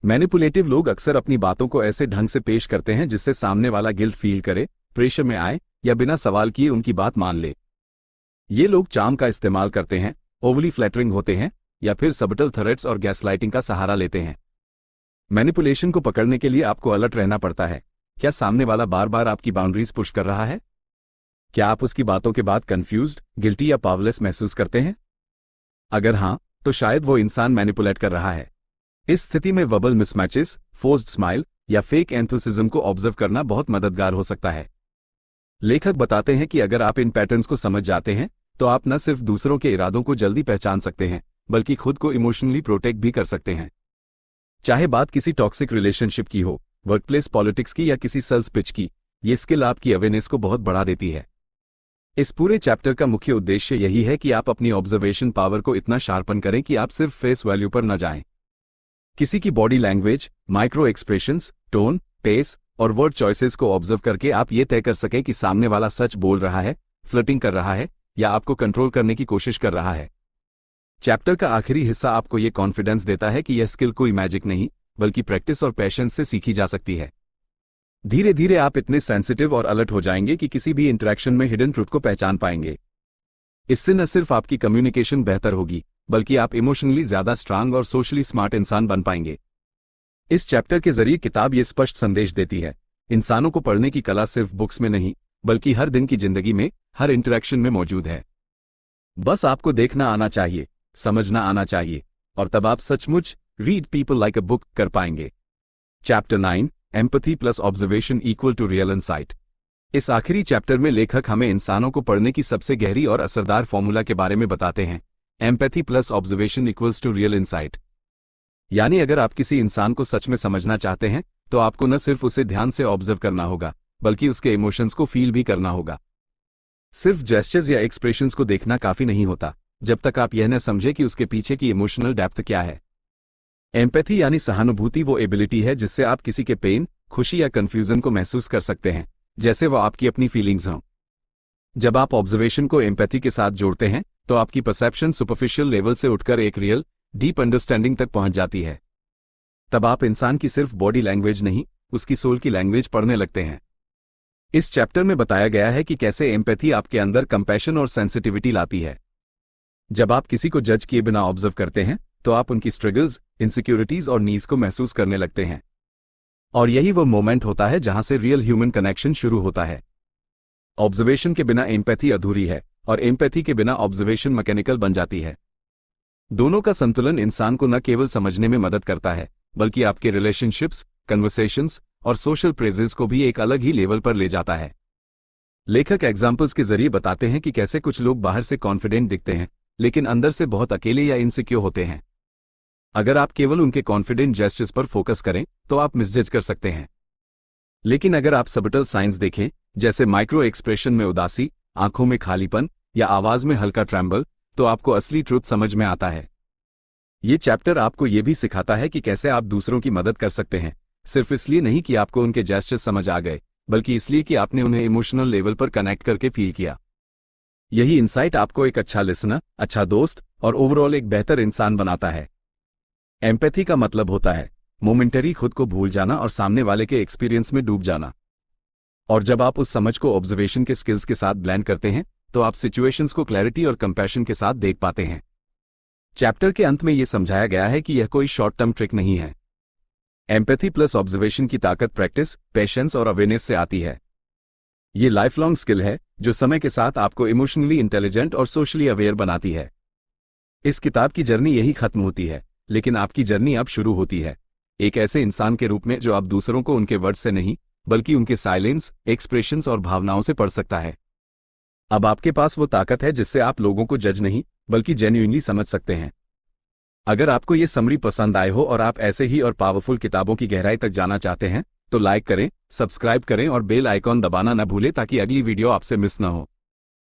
Speaker 1: मैनिपुलेटिव लोग अक्सर अपनी बातों को ऐसे ढंग से पेश करते हैं जिससे सामने वाला गिल्ट फील करे, प्रेशर में आए या बिना सवाल किए उनकी बात मान ले। ये लोग चार्म का इस्तेमाल करते हैं, ओवरली फ्लैटरिंग होते हैं या फिर सबटल थ्रेट्स और गैसलाइटिंग का सहारा लेते हैं। मैनिपुलेशन को पकड़ने के लिए आपको अलर्ट रहना पड़ता है। क्या सामने वाला बार बार आपकी बाउंड्रीज पुश कर रहा है? क्या आप उसकी बातों के बाद कंफ्यूज्ड, गिल्टी या पावरलेस महसूस करते हैं? अगर हां, तो शायद वो इंसान मैनिपुलेट कर रहा है। इस स्थिति में वर्बल मिसमैचेस, फोर्स्ड स्माइल या फेक एंथुसिज्म को ऑब्जर्व करना बहुत मददगार हो सकता है। लेखक बताते हैं कि अगर आप इन पैटर्न्स को समझ जाते हैं तो आप न सिर्फ दूसरों के इरादों को जल्दी पहचान सकते हैं बल्कि खुद को इमोशनली प्रोटेक्ट भी कर सकते हैं। चाहे बात किसी टॉक्सिक रिलेशनशिप की हो, वर्कप्लेस पॉलिटिक्स की या किसी सेल्स पिच की, ये स्किल आपकी अवेयरनेस को बहुत बढ़ा देती है। इस पूरे चैप्टर का मुख्य उद्देश्य यही है कि आप अपनी ऑब्जर्वेशन पावर को इतना शार्पन करें कि आप सिर्फ फेस वैल्यू पर न जाएं। किसी की body language, micro expressions, tone, pace और वर्ड चॉइसेस को ऑब्जर्व करके आप ये तय कर सकें कि सामने वाला सच बोल रहा है, फ्लर्टिंग कर रहा है या आपको कंट्रोल करने की कोशिश कर रहा है। चैप्टर का आखिरी हिस्सा आपको ये कॉन्फिडेंस देता है कि यह स्किल कोई मैजिक नहीं बल्कि प्रैक्टिस और पैशंस से सीखी जा सकती है। धीरे धीरे आप इतने सेंसिटिव और अलर्ट हो जाएंगे कि किसी भी इंटरेक्शन में हिडन ट्रुथ को पहचान पाएंगे। इससे न सिर्फ आपकी कम्युनिकेशन बेहतर होगी बल्कि आप इमोशनली ज्यादा स्ट्रांग और सोशली स्मार्ट इंसान बन पाएंगे। इस चैप्टर के जरिए किताब ये स्पष्ट संदेश देती है, इंसानों को पढ़ने की कला सिर्फ बुक्स में नहीं बल्कि हर दिन की जिंदगी में, हर इंटरेक्शन में मौजूद है। बस आपको देखना आना चाहिए, समझना आना चाहिए और तब आप सचमुच read people like a book कर पाएंगे। Chapter 9, empathy plus observation equal to real insight. इस आखिरी चैप्टर में लेखक हमें इंसानों को पढ़ने की सबसे गहरी और असरदार फॉर्मूला के बारे में बताते हैं, empathy plus observation equals to real insight. यानी अगर आप किसी इंसान को सच में समझना चाहते हैं तो आपको न सिर्फ उसे ध्यान से ऑब्जर्व करना होगा बल्कि उसके इमोशंस को फील भी करना होगा। सिर्फ जेस्चर्स या एक्सप्रेशंस को देखना काफी नहीं होता जब तक आप यह न समझे कि उसके पीछे की इमोशनल डेप्थ क्या है। एम्पैथी यानी सहानुभूति वो एबिलिटी है जिससे आप किसी के पेन, खुशी या कंफ्यूजन को महसूस कर सकते हैं जैसे वो आपकी अपनी फीलिंग्स हों। जब आप ऑब्जर्वेशन को एम्पैथी के साथ जोड़ते हैं तो आपकी परसेप्शन सुपरफिशियल लेवल से उठकर एक रियल, डीप अंडरस्टैंडिंग तक पहुंच जाती है। तब आप इंसान की सिर्फ बॉडी लैंग्वेज नहीं, उसकी सोल की लैंग्वेज पढ़ने लगते हैं। इस चैप्टर में बताया गया है कि कैसे एम्पैथी आपके अंदर कंपैशन और सेंसिटिविटी लाती है। जब आप किसी को जज किए बिना ऑब्जर्व करते हैं तो आप उनकी स्ट्रगल्स, इनसिक्योरिटीज और नीड्स को महसूस करने लगते हैं। और यही वो मोमेंट होता है जहां से रियल ह्यूमन कनेक्शन शुरू होता है। ऑब्जर्वेशन के बिना एम्पैथी अधूरी है और एम्पैथी के बिना ऑब्जर्वेशन मैकेनिकल बन जाती है। दोनों का संतुलन इंसान को न केवल समझने में मदद करता है बल्कि आपके रिलेशनशिप्स, कन्वर्सेशंस और सोशल प्रेजेंस को भी एक अलग ही लेवल पर ले जाता है। लेखक एग्जाम्पल्स के जरिए बताते हैं कि कैसे कुछ लोग बाहर से कॉन्फिडेंट दिखते हैं लेकिन अंदर से बहुत अकेले या इनसिक्योर होते हैं। अगर आप केवल उनके कॉन्फिडेंट जेस्चर्स पर फोकस करें तो आप मिसजज कर सकते हैं। लेकिन अगर आप सबटल साइंस देखें, जैसे माइक्रो एक्सप्रेशन में उदासी, आंखों में खालीपन या आवाज में हल्का ट्रैम्बल, तो आपको असली ट्रुथ समझ में आता है। ये चैप्टर आपको ये भी सिखाता है कि कैसे आप दूसरों की मदद कर सकते हैं, सिर्फ इसलिए नहीं कि आपको उनके जेस्चर्स समझ आ गए बल्कि इसलिए कि आपने उन्हें इमोशनल लेवल पर कनेक्ट करके फील किया। यही इंसाइट आपको एक अच्छा लिसनर, अच्छा दोस्त और ओवरऑल एक बेहतर इंसान बनाता है। एम्पैथी का मतलब होता है मोमेंटरी खुद को भूल जाना और सामने वाले के एक्सपीरियंस में डूब जाना। और जब आप उस समझ को ऑब्जर्वेशन के स्किल्स के साथ ब्लेंड करते हैं तो आप सिचुएशंस को क्लैरिटी और कंपैशन के साथ देख पाते हैं। चैप्टर के अंत में यह समझाया गया है कि यह कोई शॉर्ट टर्म ट्रिक नहीं है। एम्पैथी प्लस ऑब्जर्वेशन की ताकत प्रैक्टिस, पेशेंस और अवेयरनेस से आती है। ये लाइफ लॉन्ग स्किल है जो समय के साथ आपको इमोशनली इंटेलिजेंट और सोशली अवेयर बनाती है। इस किताब की जर्नी यही खत्म होती है, लेकिन आपकी जर्नी अब शुरू होती है, एक ऐसे इंसान के रूप में जो आप दूसरों को उनके वर्ड से नहीं बल्कि उनके साइलेंस, एक्सप्रेशंस और भावनाओं से पढ़ सकता है। अब आपके पास वो ताकत है जिससे आप लोगों को जज नहीं बल्कि जेन्युइनली समझ सकते हैं। अगर आपको ये समरी पसंद आए हो और आप ऐसे ही और पावरफुल किताबों की गहराई तक जाना चाहते हैं तो लाइक करें, सब्सक्राइब करें और बेल आइकॉन दबाना न भूलें ताकि अगली वीडियो आपसे मिस न हो।